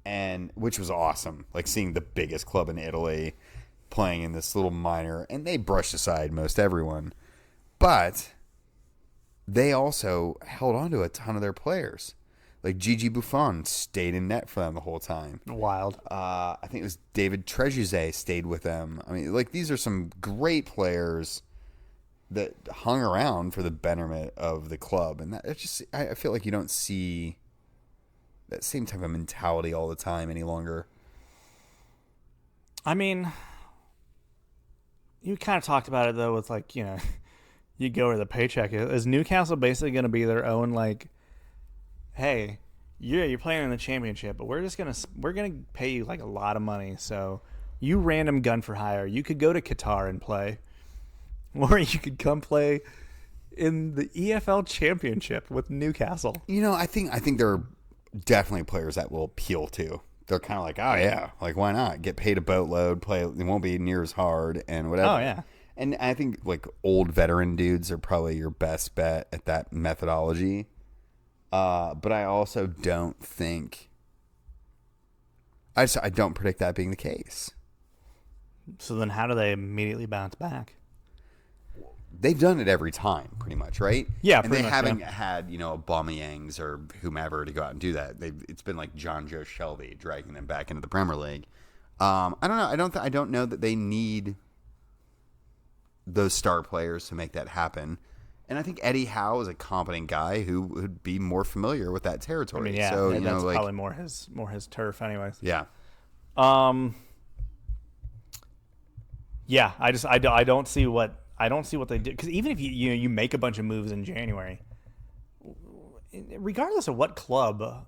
And which was awesome, seeing the biggest club in Italy playing in this little minor, and they brushed aside most everyone. But they also held on to a ton of their players. Gigi Buffon stayed in net for them the whole time. Wild. I think it was David Trezeguet stayed with them. I mean, these are some great players that hung around for the betterment of the club, and that it's just I feel like you don't see that same type of mentality all the time any longer. I mean, you kind of talked about it though with like, you know, you go where the paycheck is. Is Newcastle basically going to be their own like, hey, yeah, you're playing in the championship, but we're gonna pay you like a lot of money, so you random gun for hire. You could go to Qatar and play, or you could come play in the EFL Championship with Newcastle. You know, I think there are definitely players that will appeal to. They're kind of like, oh yeah, like why not get paid a boatload, play? It won't be near as hard and whatever. Oh yeah. And I think like old veteran dudes are probably your best bet at that methodology. But I also don't think I don't predict that being the case. So then how do they immediately bounce back? They've done it every time, pretty much, right? Yeah, and they much, haven't yeah. had, you know, Aubameyangs or whomever to go out and do that. It's been like John Joe Shelby dragging them back into the Premier League. I don't know. I don't know that they need those star players to make that happen. And I think Eddie Howe is a competent guy who would be more familiar with that territory. I mean, yeah, so, that's like, probably more his turf, anyways. Yeah. Yeah, I don't see what they do, because even if you make a bunch of moves in January, regardless of what club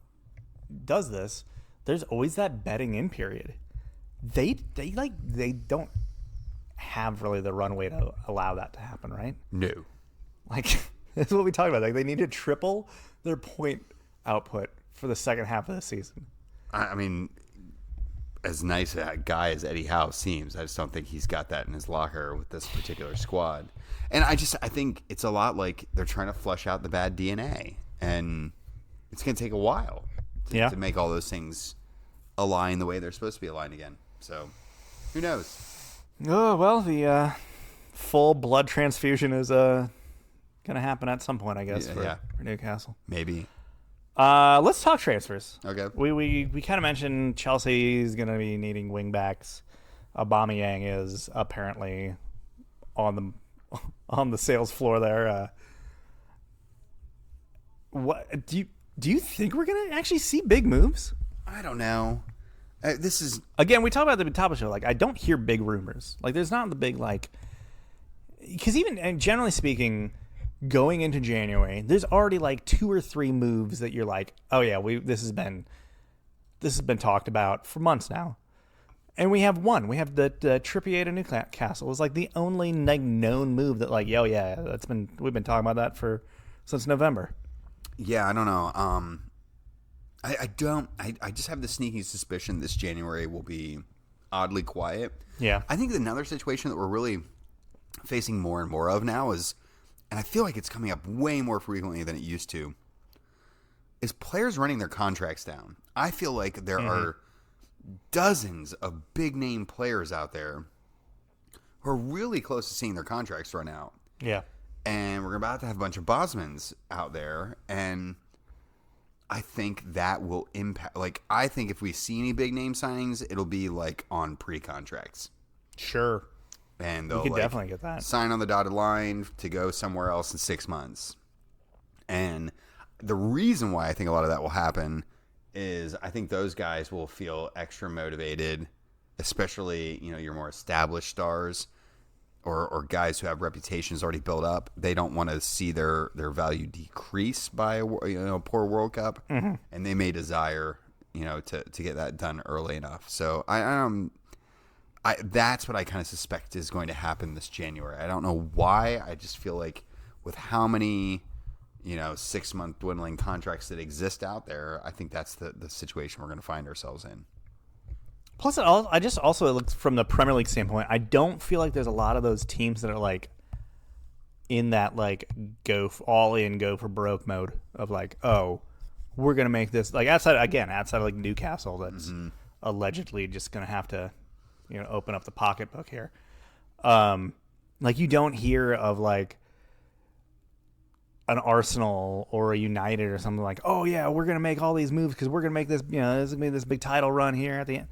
does this, there's always that betting in period. They don't have really the runway to allow that to happen, right? No. Like, that's what we talked about. Like, they need to triple their point output for the second half of the season. I mean, as nice a guy as Eddie Howe seems, I just don't think he's got that in his locker with this particular squad. And I think it's a lot like they're trying to flush out the bad DNA, and it's going to take a while to make all those things align the way they're supposed to be aligned again. So, who knows? Oh, well, the full blood transfusion is going to happen at some point, I guess, for Newcastle. Maybe. Let's talk transfers. Okay. We kind of mentioned Chelsea's going to be needing wingbacks. Aubameyang is apparently on the sales floor there. What do you think we're going to actually see big moves? I don't know. This is again, we talked about at the top of the show. Like, I don't hear big rumors. Like, there's not the big like, because even and generally speaking, going into January, there's already like 2 or 3 moves that you're like, oh yeah, this has been talked about for months now, and we have one. We have the Trippier to Newcastle is like the only known move that like, we've been talking about that since November. Yeah, I don't know. I just have the sneaky suspicion this January will be oddly quiet. Yeah, I think another situation that we're really facing more and more of now is, and I feel like it's coming up way more frequently than it used to, is players running their contracts down. I feel like there are dozens of big-name players out there who are really close to seeing their contracts run out. Yeah. And we're about to have a bunch of Bosmans out there, and I think that will impact. Like, I think if we see any big-name signings, it'll be, like, on pre-contracts. Sure. And you they'll could definitely get that. Sign on the dotted line to go somewhere else in 6 months. And the reason why I think a lot of that will happen is I think those guys will feel extra motivated, especially, you know, your more established stars or guys who have reputations already built up. They don't want to see their value decrease by a poor World Cup, and they may desire, you know, to get that done early enough. So that's what I kind of suspect is going to happen this January. I don't know why. I just feel like with how many, 6-month dwindling contracts that exist out there, I think that's the situation we're going to find ourselves in. Plus, I just also look from the Premier League standpoint. I don't feel like there's a lot of those teams that are like in that like go for broke mode of like, oh, we're going to make this like outside of like Newcastle that's allegedly just going to have to open up the pocketbook here. Like you don't hear of like an Arsenal or a United or something like, oh yeah, we're going to make all these moves because we're going to make this, there's going to be this big title run here at the end.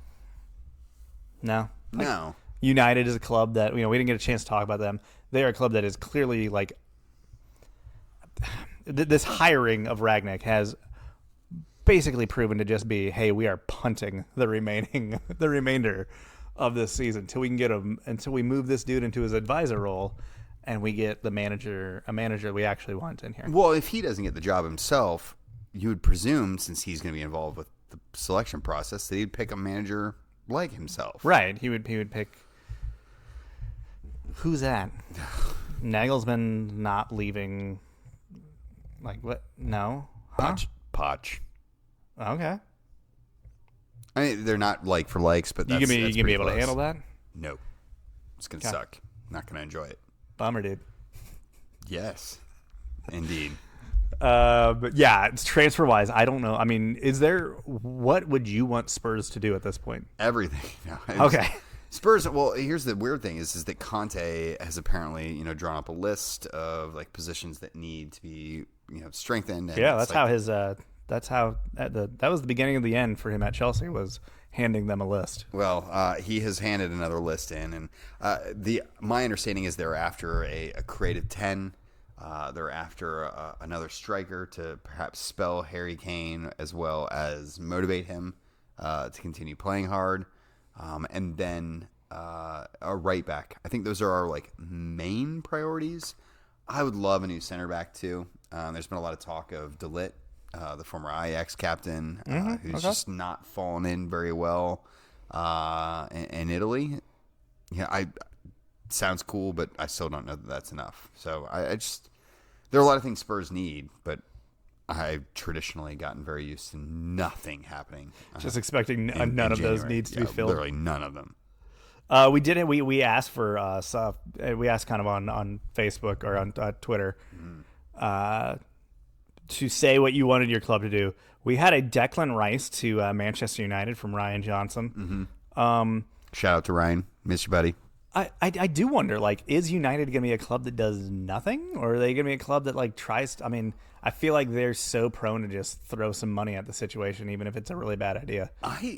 No. No. United is a club that we didn't get a chance to talk about them. They are a club that is clearly like this hiring of Ragnick has basically proven to just be, hey, we are punting the remainder of this season until we move this dude into his advisor role, and we get a manager we actually want in here. Well, if he doesn't get the job himself, you would presume, since he's going to be involved with the selection process, that he'd pick a manager like himself. Right. He would pick. Who's that? Nagelsmann not leaving. Like what? No. Huh? Poch. Okay. I mean, they're not like for likes, but that's, you can be able to handle that. No, it's gonna suck. Not gonna enjoy it. Bummer, dude. Yes, indeed. But yeah, it's transfer wise. I don't know. I mean, what would you want Spurs to do at this point? Everything. No, okay. Spurs. Well, here's the weird thing: is that Conte has apparently drawn up a list of like positions that need to be strengthened. And yeah, that's like, how his. That's how that was the beginning of the end for him at Chelsea, was handing them a list. Well, he has handed another list in, and my understanding is they're after a creative 10. They're after another striker to perhaps spell Harry Kane as well as motivate him to continue playing hard, and then a right back. I think those are our like main priorities. I would love a new center back too. There's been a lot of talk of De Ligt, the former Ajax captain, who's just not fallen in very well in Italy. Yeah, sounds cool, but I still don't know that that's enough. So there are a lot of things Spurs need, but I've traditionally gotten very used to nothing happening. Just expecting none of those needs to be filled. Literally none of them. We did it. We asked for stuff. We asked kind of on Facebook or on Twitter. To say what you wanted your club to do. We had a Declan Rice to Manchester United from Ryan Johnson. Mm-hmm. Shout out to Ryan. Miss you, buddy. I do wonder, like, is United going to be a club that does nothing? Or are they going to be a club that, like, tries to, I mean, I feel like they're so prone to just throw some money at the situation, even if it's a really bad idea.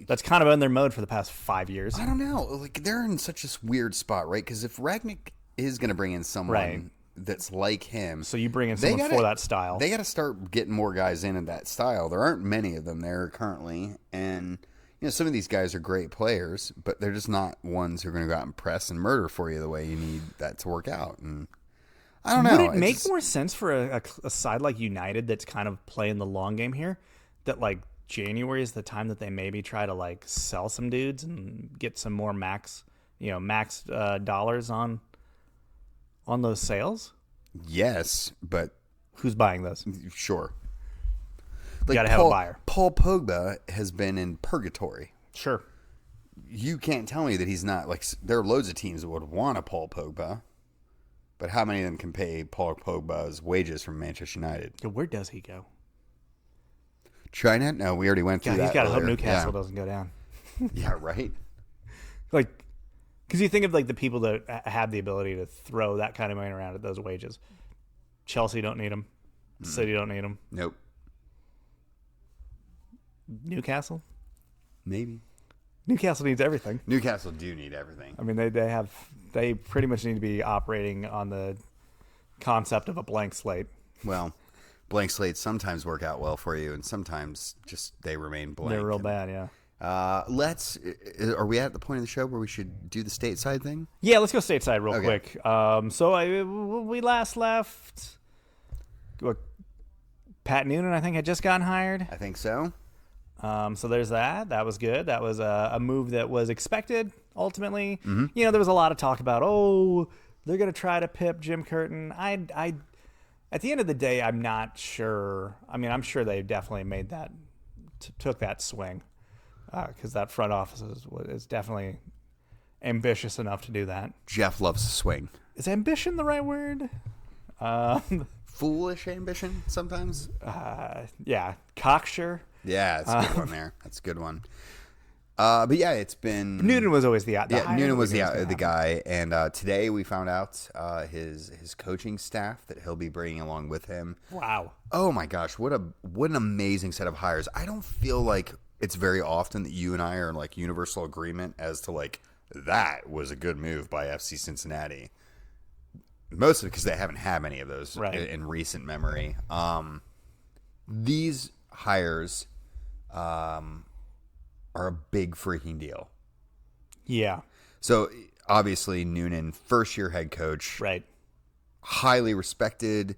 That's kind of been their mode for the past 5 years. I don't know. Like, they're in such a weird spot, right? Because if Ragnick is going to bring in someone that's like him. So you bring in someone for that style. They got to start getting more guys in that style. There aren't many of them there currently. And, some of these guys are great players, but they're just not ones who are going to go out and press and murder for you the way you need that to work out. And I don't know. Would it make more sense for a side like United that's kind of playing the long game here, that like January is the time that they maybe try to like sell some dudes and get some more max dollars on those sales? Yes, but who's buying those? Sure. You got to have a buyer. Paul Pogba has been in purgatory. Sure. You can't tell me that he's not, like, there are loads of teams that would want a Paul Pogba, but how many of them can pay Paul Pogba's wages from Manchester United? Where does he go? China? No, we already went through that. He's got to hope Newcastle doesn't go down. Yeah, right? Like, because you think of, like, the people that have the ability to throw that kind of money around at those wages. Chelsea don't need them. City don't need them. Nope. Newcastle? Maybe. Newcastle needs everything. Newcastle do need everything. I mean, they pretty much need to be operating on the concept of a blank slate. Well, blank slates sometimes work out well for you, and sometimes just they remain blank. They're real bad, yeah. Are we at the point of the show where we should do the stateside thing? Yeah, let's go stateside real quick. So we last left. Pat Noonan, I think, had just gotten hired. I think so. So there's that. That was good. That was a move that was expected, ultimately. Mm-hmm. There was a lot of talk about, they're going to try to pip Jim Curtin. At the end of the day, I'm not sure. I mean, I'm sure they definitely made that, took that swing, because that front office is definitely ambitious enough to do that. Jeff loves to swing. Is ambition the right word? Foolish ambition sometimes? Yeah. Cocksure. Yeah, that's a good one there. That's a good one. But yeah, it's been... Noonan was always the Noonan was the guy. And today we found out his coaching staff that he'll be bringing along with him. Wow. Oh my gosh, what an amazing set of hires. I don't feel like it's very often that you and I are in like universal agreement as to like that was a good move by FC Cincinnati. Mostly because they haven't had many of those in recent memory. These hires are a big freaking deal. Yeah. So obviously Noonan, first-year head coach, right? Highly respected,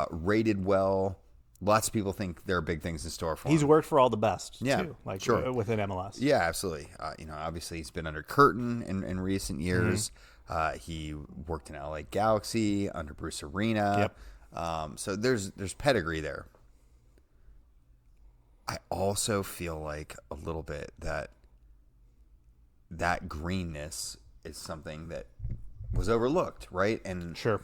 rated well. Lots of people think there are big things in store for him. He's worked for all the best, too, sure. Within MLS. Yeah, absolutely. Obviously he's been under curtain in recent years. He worked in LA Galaxy under Bruce Arena. Yep. So there's pedigree there. I also feel like a little bit that greenness is something that was overlooked, right? And sure.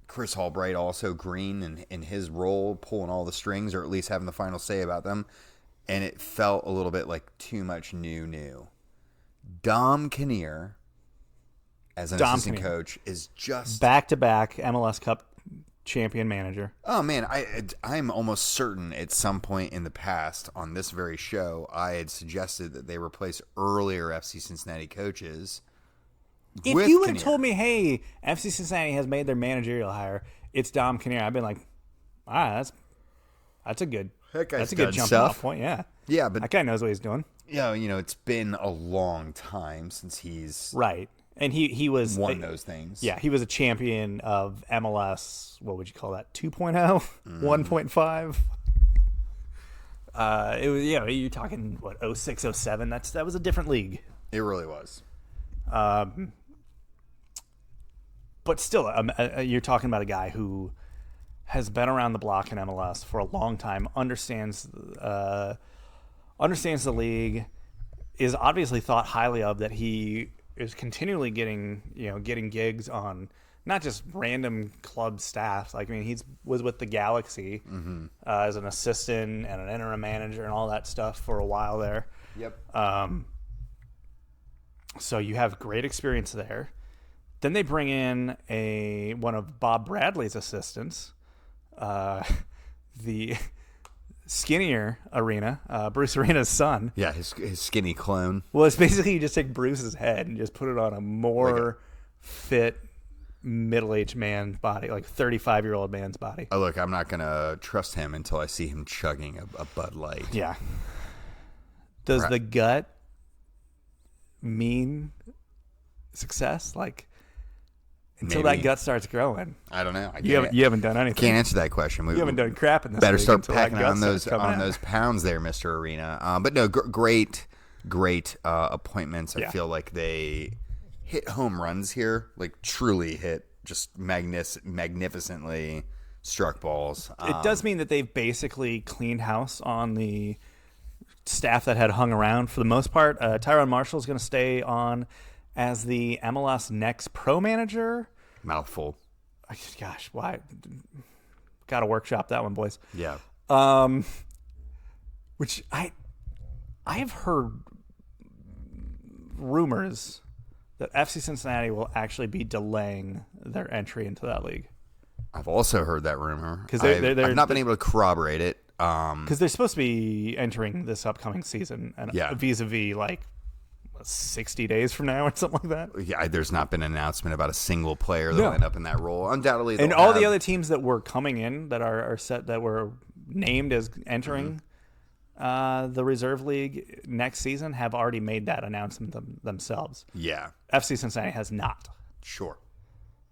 Chris Albright also green in his role, pulling all the strings or at least having the final say about them. And it felt a little bit like too much new. Dom Kinnear as an assistant coach is just back-to-back MLS Cup champion manager. Oh man, I'm almost certain at some point in the past on this very show I had suggested that they replace earlier FC Cincinnati coaches. If you would have told me, hey, FC Cincinnati has made their managerial hire, it's Dom Kinnear, I've been like, that's a good jumping off point. Yeah, but that guy knows what he's doing. Yeah, it's been a long time since he's right. And he was won those things. Yeah, he was a champion of MLS. What would you call that? 2.0, 1.5. It was you're talking what 06, 07. That was a different league. It really was. But still, you're talking about a guy who has been around the block in MLS for a long time, understands the league, is obviously thought highly of, that he is continually getting gigs on not just random club staffs. Like, I mean, he was with the Galaxy as an assistant and an interim manager and all that stuff for a while there. Yep. So you have great experience there. Then they bring in one of Bob Bradley's assistants, the skinnier Arena, Bruce Arena's son. Yeah, his skinny clone. Well, it's basically you just take Bruce's head and just put it on a more fit middle-aged man's body, like 35-year-old man's body. Oh, look, I'm not going to trust him until I see him chugging a Bud Light. Yeah. Does the gut mean success? Like, until Maybe. that gut starts growing. I don't know. You haven't done anything. Can't answer that question. You haven't done crap in this. Better start packing on those pounds there, Mr. Arena. But no, great appointments. I feel like they hit home runs here, like truly hit just magnificently struck balls. It does mean that they've basically cleaned house on the staff that had hung around for the most part. Tyrone Marshall is going to stay on as the MLS Next Pro Manager. Mouthful. Gosh, why? Got to workshop that one, boys. Yeah. Which I have heard rumors that FC Cincinnati will actually be delaying their entry into that league. I've also heard that rumor. Because I've not been able to corroborate it. Because they're supposed to be entering this upcoming season, and vis-a-vis like 60 days from now or something like that. Yeah, there's not been an announcement about a single player that'll end up in that role. Undoubtedly, and all the other teams that were coming in that are set, that were named as entering the reserve league next season, have already made that announcement themselves. Yeah, FC Cincinnati has not. Sure,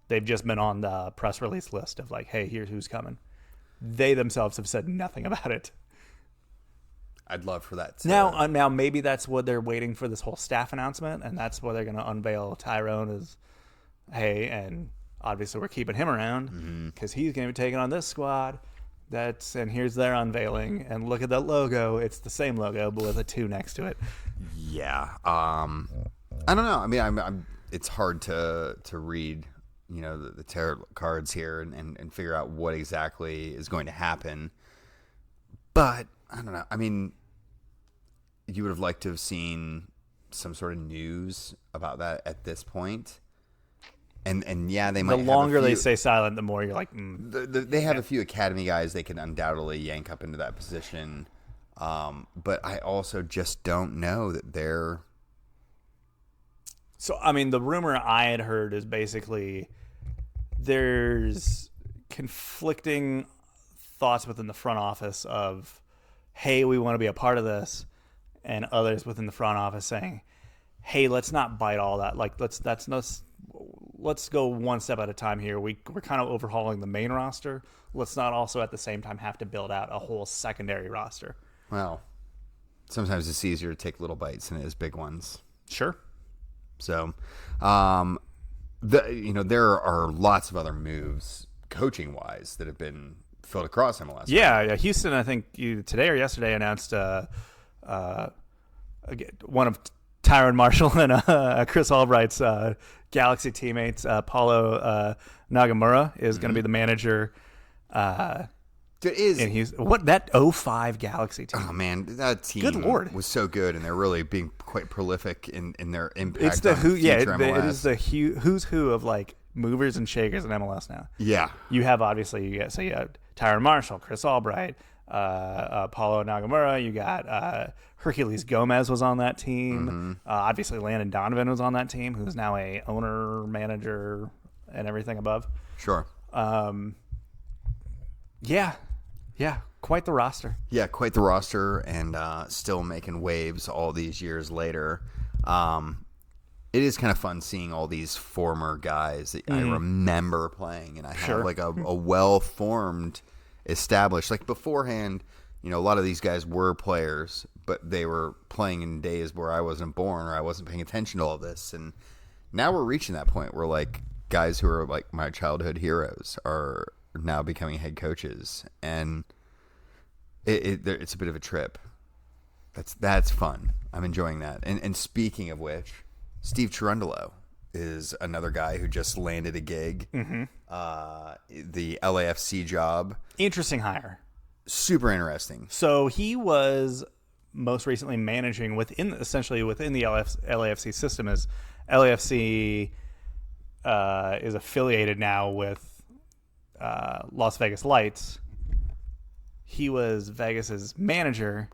they've just been on the press release list of like, hey, here's who's coming. They themselves have said nothing about it. I'd love for that. Now maybe that's what they're waiting for, this whole staff announcement, and that's why they're going to unveil Tyrone as, hey, and obviously we're keeping him around because he's going to be taking on this squad. And here's their unveiling, and look at that logo. It's the same logo, but with a 2 next to it. Yeah. I don't know. I mean, it's hard to read, the tarot cards here and figure out what exactly is going to happen. But I don't know. I mean, you would have liked to have seen some sort of news about that at this point. And yeah, they might. The longer they stay silent, the more you're like. They have a few academy guys they can undoubtedly yank up into that position. But I also just don't know that they're So, I mean, the rumor I had heard is basically there's conflicting thoughts within the front office of, hey, we want to be a part of this, and others within the front office saying, hey, let's not bite all that. Like, let's go one step at a time here. We're kind of overhauling the main roster. Let's not also at the same time have to build out a whole secondary roster. Well, sometimes it's easier to take little bites than it is big ones. Sure. So, there are lots of other moves coaching wise that have been filled across MLS. Yeah. Houston, I think today or yesterday announced one of Tyron Marshall and Chris Albright's Galaxy teammates, Paulo Nagamura, is going to be the manager. In Houston. What that 05 Galaxy team? Oh man, that team good Lord. Was so good, and they're really being quite prolific in their impact. It's the MLS. it is the who's who of like movers and shakers in MLS now. Yeah, you have obviously you have Tyron Marshall, Chris Albright, Paulo Nagamura. You got Hercules Gomez was on that team. Mm-hmm. Obviously, Landon Donovan was on that team, who's now a owner, manager, and everything above. Sure. Yeah, quite the roster. Yeah, quite the roster, and still making waves all these years later. It is kind of fun seeing all these former guys that I remember playing, and I have like a well-formed, established, like beforehand, a lot of these guys were players, but they were playing in days where I wasn't born or I wasn't paying attention to all this, and now we're reaching that point where like guys who are like my childhood heroes are now becoming head coaches, and it's a bit of a trip. That's fun. I'm enjoying that. And speaking of which, Steve Trundle is another guy who just landed a gig. Mm-hmm. The LAFC job. Interesting hire. Super interesting. So he was most recently managing essentially within the LAFC system. As LAFC is affiliated now with Las Vegas Lights. He was Vegas's manager.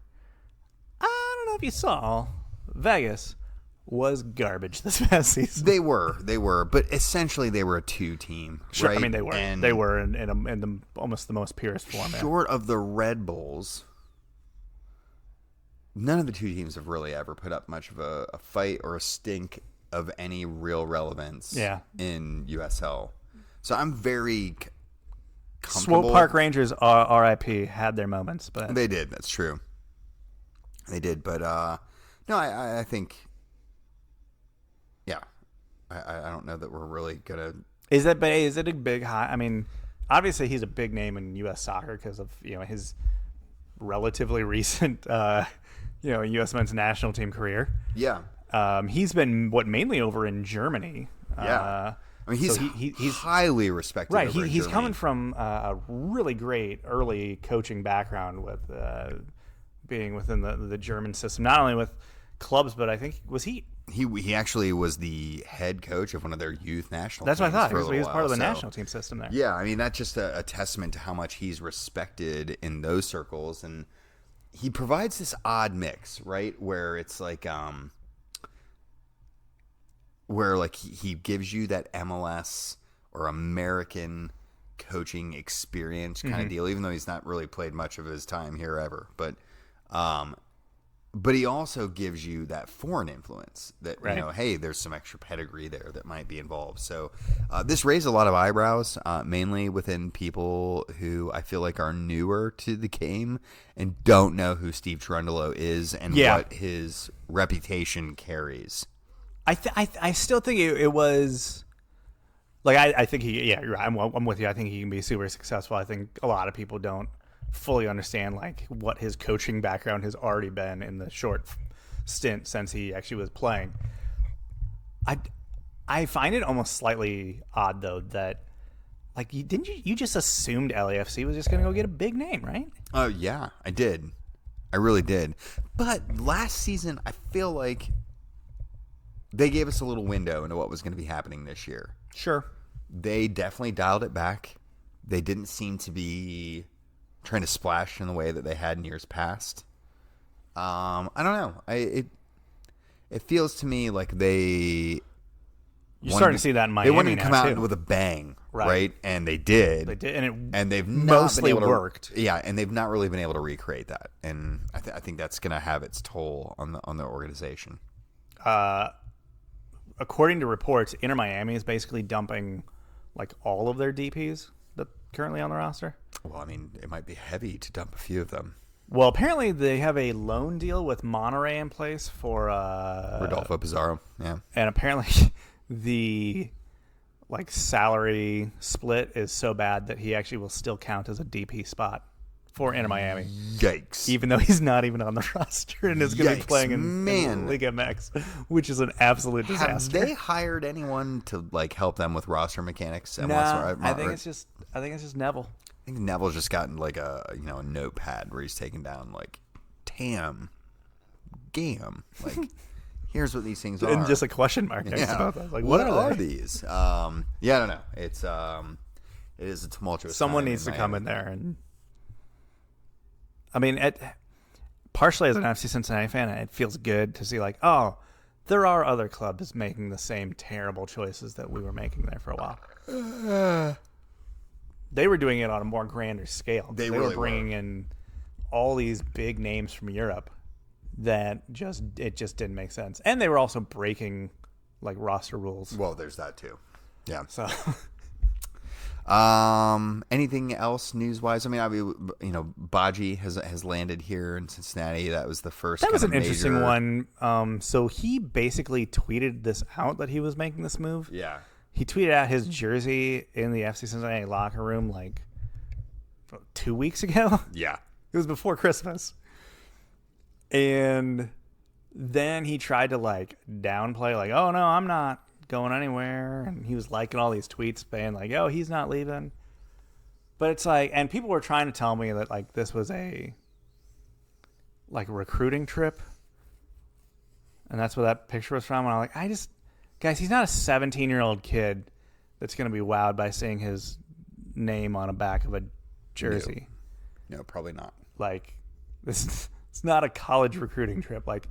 I don't know if you saw, Vegas was garbage this past season. They were, but essentially they were a two-team. Sure, right? I mean they were. And they were in almost the most purest form. Short of the Red Bulls, none of the two teams have really ever put up much of a fight or a stink of any real relevance. In USL. So I'm very comfortable. Swope Park Rangers, RIP, had their moments, but they did. That's true. They did, but no, I think, yeah, I don't know that we're really gonna. Is it a big high? I mean, obviously he's a big name in U.S. soccer because of his relatively recent U.S. men's national team career. Yeah. He's been mainly over in Germany. Yeah. I mean, he's highly respected. Right. He's He's coming from a really great early coaching background with being within the German system, not only with clubs, but I think he actually was the head coach of one of their youth national teams. That's what I thought. He was part of the so, national team system there. Yeah. I mean, that's just a testament to how much he's respected in those circles. And he provides this odd mix, right? Where it's like, he gives you that MLS or American coaching experience kind of deal, even though he's not really played much of his time here ever. But he also gives you that foreign influence that, hey, there's some extra pedigree there that might be involved. So this raised a lot of eyebrows, mainly within people who I feel like are newer to the game and don't know who Steve Trundle is and what his reputation carries. I still think it was like I think you're right. I'm with you. I think he can be super successful. I think a lot of people don't fully understand like what his coaching background has already been in the short stint since he actually was playing. I find it almost slightly odd though that like you just assumed LAFC was just going to go get a big name, right? Oh yeah, I did. I really did. But last season I feel like they gave us a little window into what was going to be happening this year. Sure. They definitely dialed it back. They didn't seem to be trying to splash in the way that they had in years past. I don't know. It feels to me like they You're starting to see that in Miami. They wanted to come now, out too. with a bang, Right. right? And they did. They did, and they've not mostly been able worked. Yeah, and they've not really been able to recreate that. And I think that's going to have its toll on the organization. According to reports, Inter Miami is basically dumping like all of their DPs that currently on the roster. Well, I mean, it might be heavy to dump a few of them. Well, apparently they have a loan deal with Monterey in place for Rodolfo Pizarro, yeah. And apparently the like salary split is so bad that he actually will still count as a DP spot for Inter Miami. Yikes. Even though he's not even on the roster and is going to be playing in Liga MX, which is an absolute disaster. Have they hired anyone to like help them with roster mechanics? No, I think it's just Neville. I think Neville's just gotten like a notepad where he's taking down like Tam, Gam, like here's what these things are, and just a question mark next about that. Like, what are these? I don't know. It is a tumultuous. Someone needs to come in there, and I mean, partially as an FC Cincinnati fan, it feels good to see like, oh, there are other clubs making the same terrible choices that we were making there for a while. They were doing it on a more grander scale. They were bringing in all these big names from Europe that just didn't make sense, and they were also breaking like roster rules. Well, there's that too. Yeah. So, anything else news-wise? I mean, Baji has landed here in Cincinnati. That was the first. That was an major... interesting one. So he basically tweeted this out that he was making this move. Yeah. He tweeted out his jersey in the FC Cincinnati locker room like 2 weeks ago. Yeah. It was before Christmas. And then he tried to like downplay like, oh no, I'm not going anywhere. And he was liking all these tweets saying like, oh, he's not leaving. But it's like, and people were trying to tell me that like this was a like recruiting trip. And that's where that picture was from. And I'm like, guys, he's not a 17-year-old kid that's going to be wowed by seeing his name on the back of a jersey. No, probably not. Like, it's not a college recruiting trip. Like,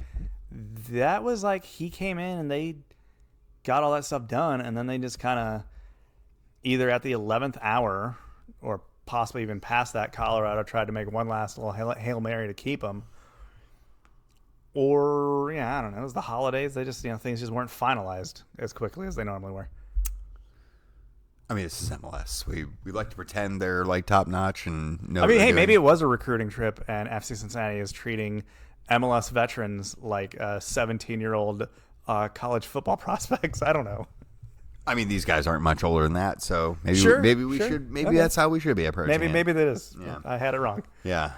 that was like he came in and they got all that stuff done, and then they just kind of either at the 11th hour or possibly even past that, Colorado tried to make one last little Hail Mary to keep him. Or, I don't know. It was the holidays. They just, things just weren't finalized as quickly as they normally were. I mean, this is MLS. We like to pretend they're like top notch and maybe it was a recruiting trip, and FC Cincinnati is treating MLS veterans like 17-year-old college football prospects. I don't know. I mean, these guys aren't much older than that, so maybe that's how we should be approaching it. Maybe that is. Yeah. I had it wrong. Yeah.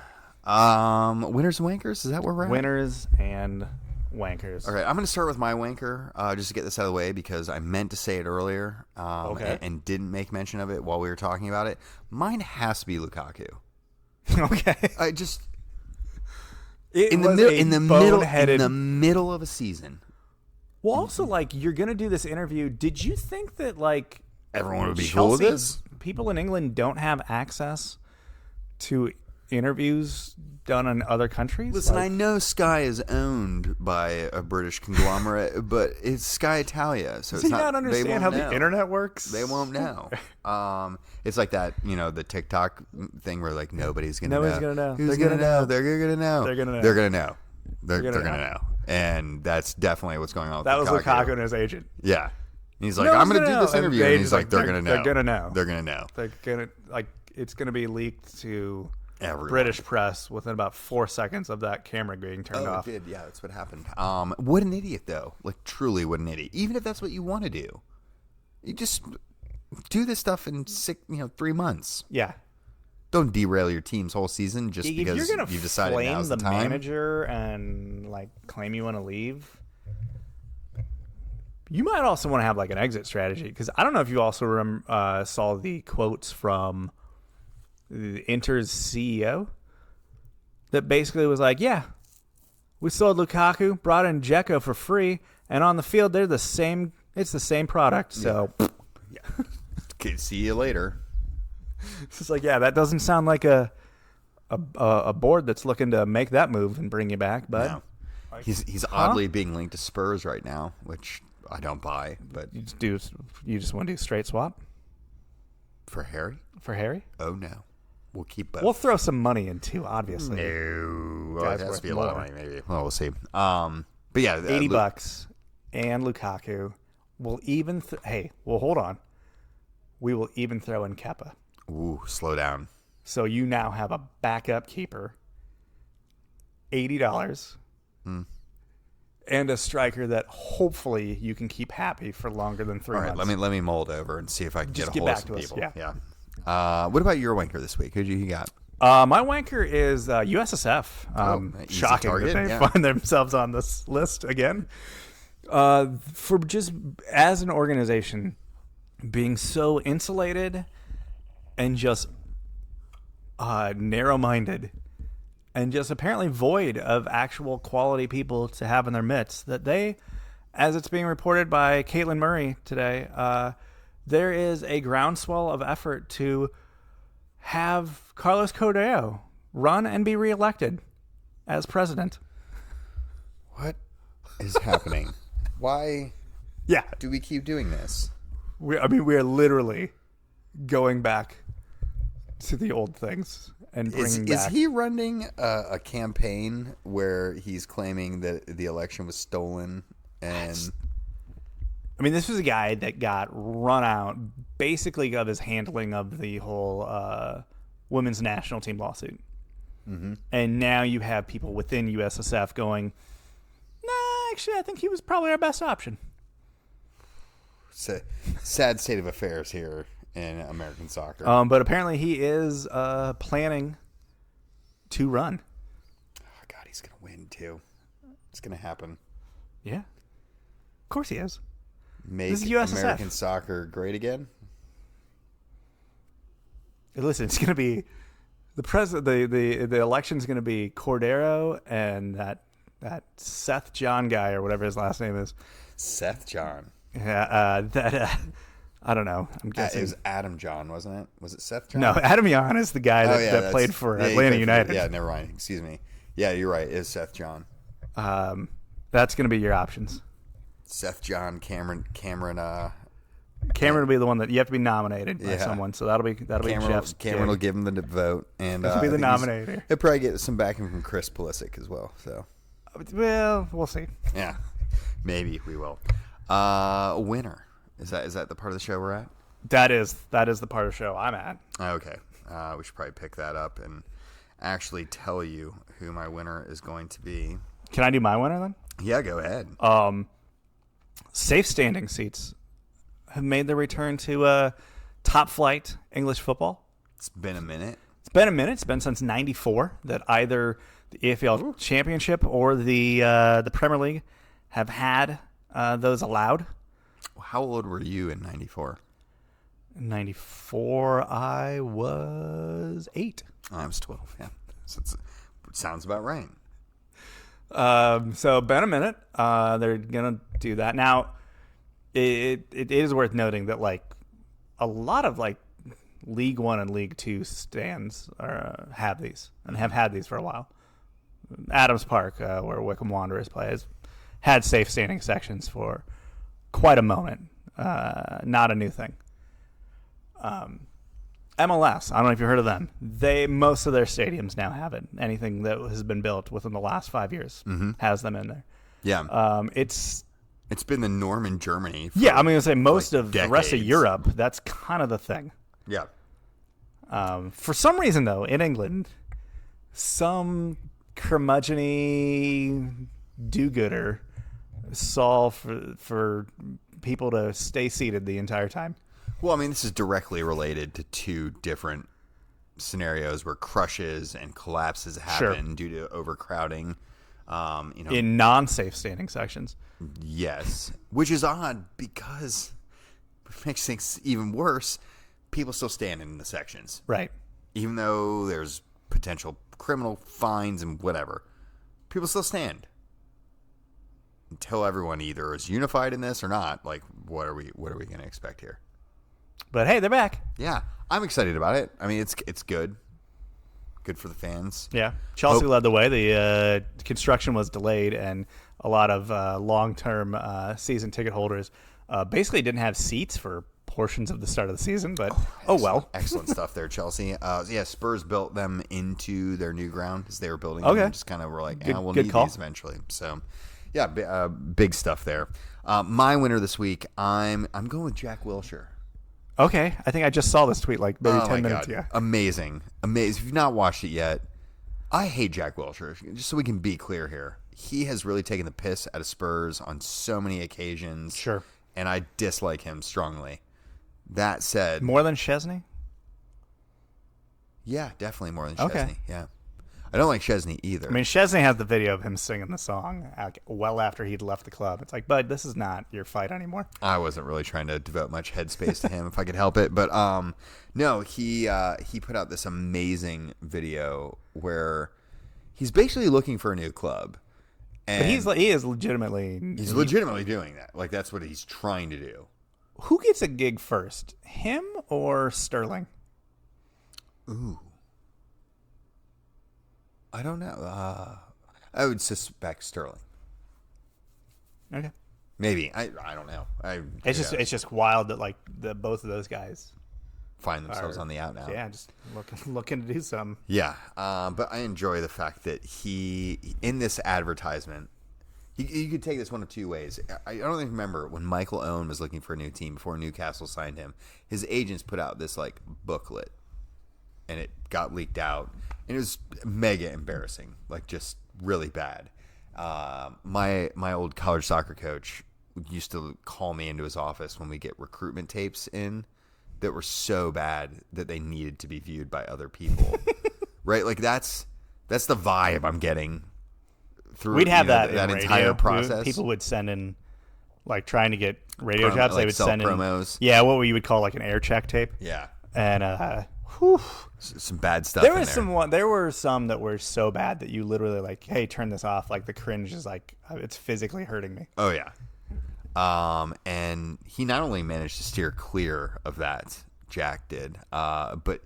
Winners and wankers? Is that where we're at? Winners and wankers. All right, I'm going to start with my wanker just to get this out of the way because I meant to say it earlier and didn't make mention of it while we were talking about it. Mine has to be Lukaku. Okay. I just in the middle of a season. Well, also like you're going to do this interview. Did you think that like everyone would be cool with this? People in England don't have access to interviews done in other countries? Listen, I know Sky is owned by a British conglomerate, but it's Sky Italia, so does he not understand how the internet works? They won't know. It's like that, the TikTok thing where like nobody's gonna know. Who's gonna know? They're gonna know. They're gonna know. They're gonna know. And that's definitely what's going on with that was Lukaku and his agent. Yeah. He's like, I'm gonna do this interview, and he's like, they're gonna know. They're gonna know. They're gonna know. They're gonna it's gonna be leaked to everyone. British press within about 4 seconds of that camera being turned off. It did. Yeah, that's what happened. What an idiot, though. Like, truly, what an idiot. Even if that's what you want to do, you just do this stuff in 3 months. Yeah. Don't derail your team's whole season just because you've decided now's the time. Flame the manager and like claim you want to leave. You might also want to have like an exit strategy because I don't know if you also saw the quotes from Inter's CEO that basically was like, yeah, we sold Lukaku, brought in Dzeko for free, and on the field they're the same. It's the same product. So, yeah. Okay, see you later. It's just like, yeah, that doesn't sound like a board that's looking to make that move and bring you back. But no. He's oddly being linked to Spurs right now, which I don't buy, but You just want to do straight swap for Harry? for Harry? Oh no, we'll keep both. We'll throw some money in too, obviously. No, well, Guy's it has worth to be a lot of more. money, maybe. Well, we'll see. But yeah, $80 and Lukaku. We'll even. Hold on. We will even throw in Kepa. Ooh, slow down. So you now have a backup keeper. $80. And a striker that hopefully you can keep happy for longer than 3 All right, months. let me mold over and see if I can Just get a hold get of some back to people. us, Yeah. What about your wanker this week? Who you got? My wanker is USSF. Easy Shocking target, that they yeah. find themselves on this list again. For just as an organization being so insulated and just narrow-minded and just apparently void of actual quality people to have in their midst, that they, as it's being reported by Caitlin Murray today, there is a groundswell of effort to have Carlos Cordero run and be reelected as president. What is happening? Why Yeah. do we keep doing this? We're literally going back to the old things and bringing Is back. he running a campaign where he's claiming that the election was stolen? And This was a guy that got run out basically of his handling of the whole women's national team lawsuit. Mm-hmm. And now you have people within USSF going, nah, actually, I think he was probably our best option. it's a sad state of affairs here in American soccer. But apparently he is planning to run. Oh, God, he's going to win, too. It's going to happen. Yeah. Of course he is. Make This is USSF. American soccer great again? Listen, it's going to be the election's going to be Cordero and that Seth John guy or whatever his last name is. Seth John. Yeah, I don't know. I'm It guessing. was Adam John, wasn't it? Was it Seth John? No, Adam Yan is the guy that that's- played for yeah, he Atlanta played for- United. Yeah, never mind. Excuse me. Yeah, you're right. It is Seth John. That's going to be your options. Seth John, Cameron. Cameron will be the one that you have to be nominated by Yeah. someone, so that'll be Jeff's. Cameron gig. will give him the vote, and He'll be the I think nominator. He'll probably get some backing from Chris Pulisic as well. So Well, we'll see. yeah, maybe we will. Winner is that the part of the show we're at? That is the part of the show I'm at. Okay, we should probably pick that up and actually tell you who my winner is going to be. Can I do my winner then? Yeah, go ahead. Safe standing seats have made their return to top flight English football. It's been a minute. It's been a minute. It's been since '94 that either the EFL Championship or the Premier League have had those allowed. How old were you in '94? In '94, I was 8. I was 12. Yeah, so it sounds about right. So been a minute. They're gonna do that now. It is worth noting that like a lot of like League One and League Two stands have these and have had these for a while. Adams Park, where Wycombe Wanderers play, has had safe standing sections for quite a moment. Not a new thing. MLS, I don't know if you've heard of them. Most of their stadiums now have it. Anything that has been built within the last 5 years has them in there. Yeah, It's been the norm in Germany. For, I'm going to say most like of the rest of decades. Europe, that's kind of the thing. Yeah. For some reason, though, in England, some curmudgeon-y do-gooder saw for people to stay seated the entire time. Well, I mean, this is directly related to two different scenarios where crushes and collapses happen due to overcrowding. In non-safe standing sections. Yes, which is odd because it makes things even worse. People still stand in the sections, Right. even though there's potential criminal fines and whatever. People still stand until everyone either is unified in this or not. Like, what are we going to expect here? But hey, they're back. Yeah, I'm excited about it. I mean, it's good. Good for the fans. Yeah. Chelsea led the way. The construction was delayed, and a lot of long-term season ticket holders basically didn't have seats for portions of the start of the season, but well. Excellent stuff there, Chelsea. Spurs built them into their new ground as they were building Okay. them. Just kind of were like, we'll good need call. these eventually. So, yeah, big stuff there. My winner this week, I'm going with Jack Wilshere. Okay. I think I just saw this tweet like maybe 10 minutes ago. Amazing. If you've not watched it yet, I hate Jack Wilshere. Just so we can be clear here. He has really taken the piss out of Spurs on so many occasions. Sure. And I dislike him strongly. That said... More than Szczesny? Yeah, definitely more than Okay. Szczesny. Yeah. I don't like Szczesny either. I mean, Szczesny has the video of him singing the song well after he'd left the club. It's like, bud, this is not your fight anymore. I wasn't really trying to devote much headspace to him if I could help it. But no, he put out this amazing video where he's basically looking for a new club. And But he is legitimately... He's legitimately doing that. Like, that's what he's trying to do. Who gets a gig first, him or Sterling? Ooh. I don't know. I would suspect Sterling. Okay. Maybe. I don't know. It's just wild that like both of those guys find themselves on the out now. Yeah, just looking to do something. Yeah, but I enjoy the fact that he in this advertisement, you could take this one of two ways. I don't even remember when Michael Owen was looking for a new team before Newcastle signed him. His agents put out this like booklet, and it got leaked out, and it was mega embarrassing, like just really bad. My old college soccer coach used to call me into his office when we get recruitment tapes in that were so bad that they needed to be viewed by other people. Right? Like that's the vibe I'm getting through. We'd have that that in entire radio. process. People would send in, like trying to get radio jobs. like They would self send promos. in, yeah, what you would call like an air check tape. Yeah. And whew, Some bad stuff. there were some that were so bad that you literally like, hey, turn this off. Like the cringe is like it's physically hurting me. Oh yeah. And he not only managed to steer clear of that, Jack did, but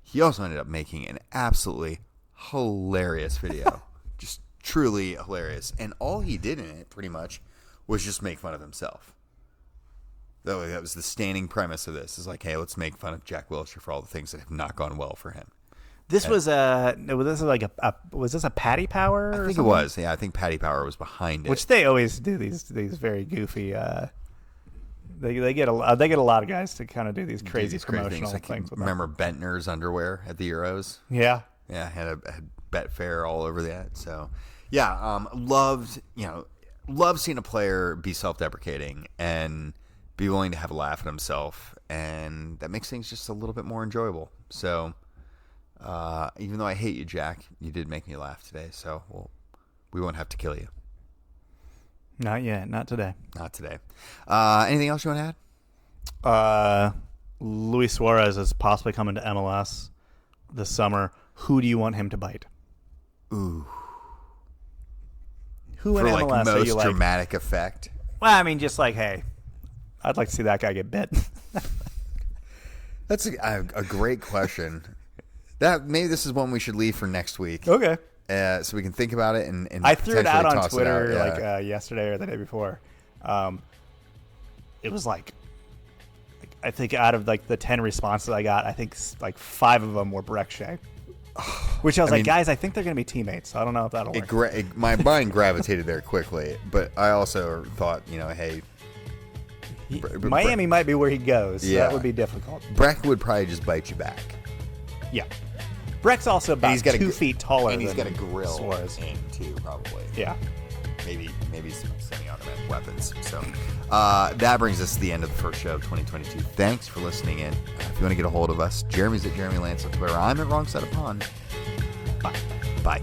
he also ended up making an absolutely hilarious video. Just truly hilarious. And all he did in it pretty much was just make fun of himself. That was the standing premise of this. Is like, hey, let's make fun of Jack Wilshere for all the things that have not gone well for him. This was was this a Paddy Power? I think it was. Yeah, I think Paddy Power was behind it. Which they always do these very goofy. They get a lot of guys to kind of do these crazy promotional things. With remember Bentner's underwear at the Euros? Yeah, had Betfair all over that. So yeah, loved seeing a player be self-deprecating and be willing to have a laugh at himself, and that makes things just a little bit more enjoyable. So. Even though I hate you, Jack, you did make me laugh today, so we won't have to kill you. Not yet. Not today. Not today. Anything else you want to add? Luis Suarez is possibly coming to MLS this summer. Who do you want him to bite? Ooh. Who in For MLS like are most you like? dramatic effect? Well, I mean, just like, hey, I'd like to see that guy get bit. That's a great question. Maybe this is one we should leave for next week. Okay. So we can think about it and I threw it out on toss Twitter it out. Yeah. yesterday or the day before. It was like I think out of like the 10 responses I got, I think like 5 of them were Breck Shea. Which I was like, guys, I think they're going to be teammates. So I don't know if that'll work. My mind gravitated there quickly, but I also thought, hey, Miami might be where he goes. Yeah. So that would be difficult. Breck would probably just bite you back. Yeah. Breck's also about 2 feet taller and he's than got a grill Suarez. in too, probably. Yeah. Maybe some semi-automatic weapons. So that brings us to the end of the first show of 2022. Thanks for listening in. If you want to get a hold of us, Jeremy's at Jeremy Lance on Twitter. I'm at Wrong Side of Pond. Bye.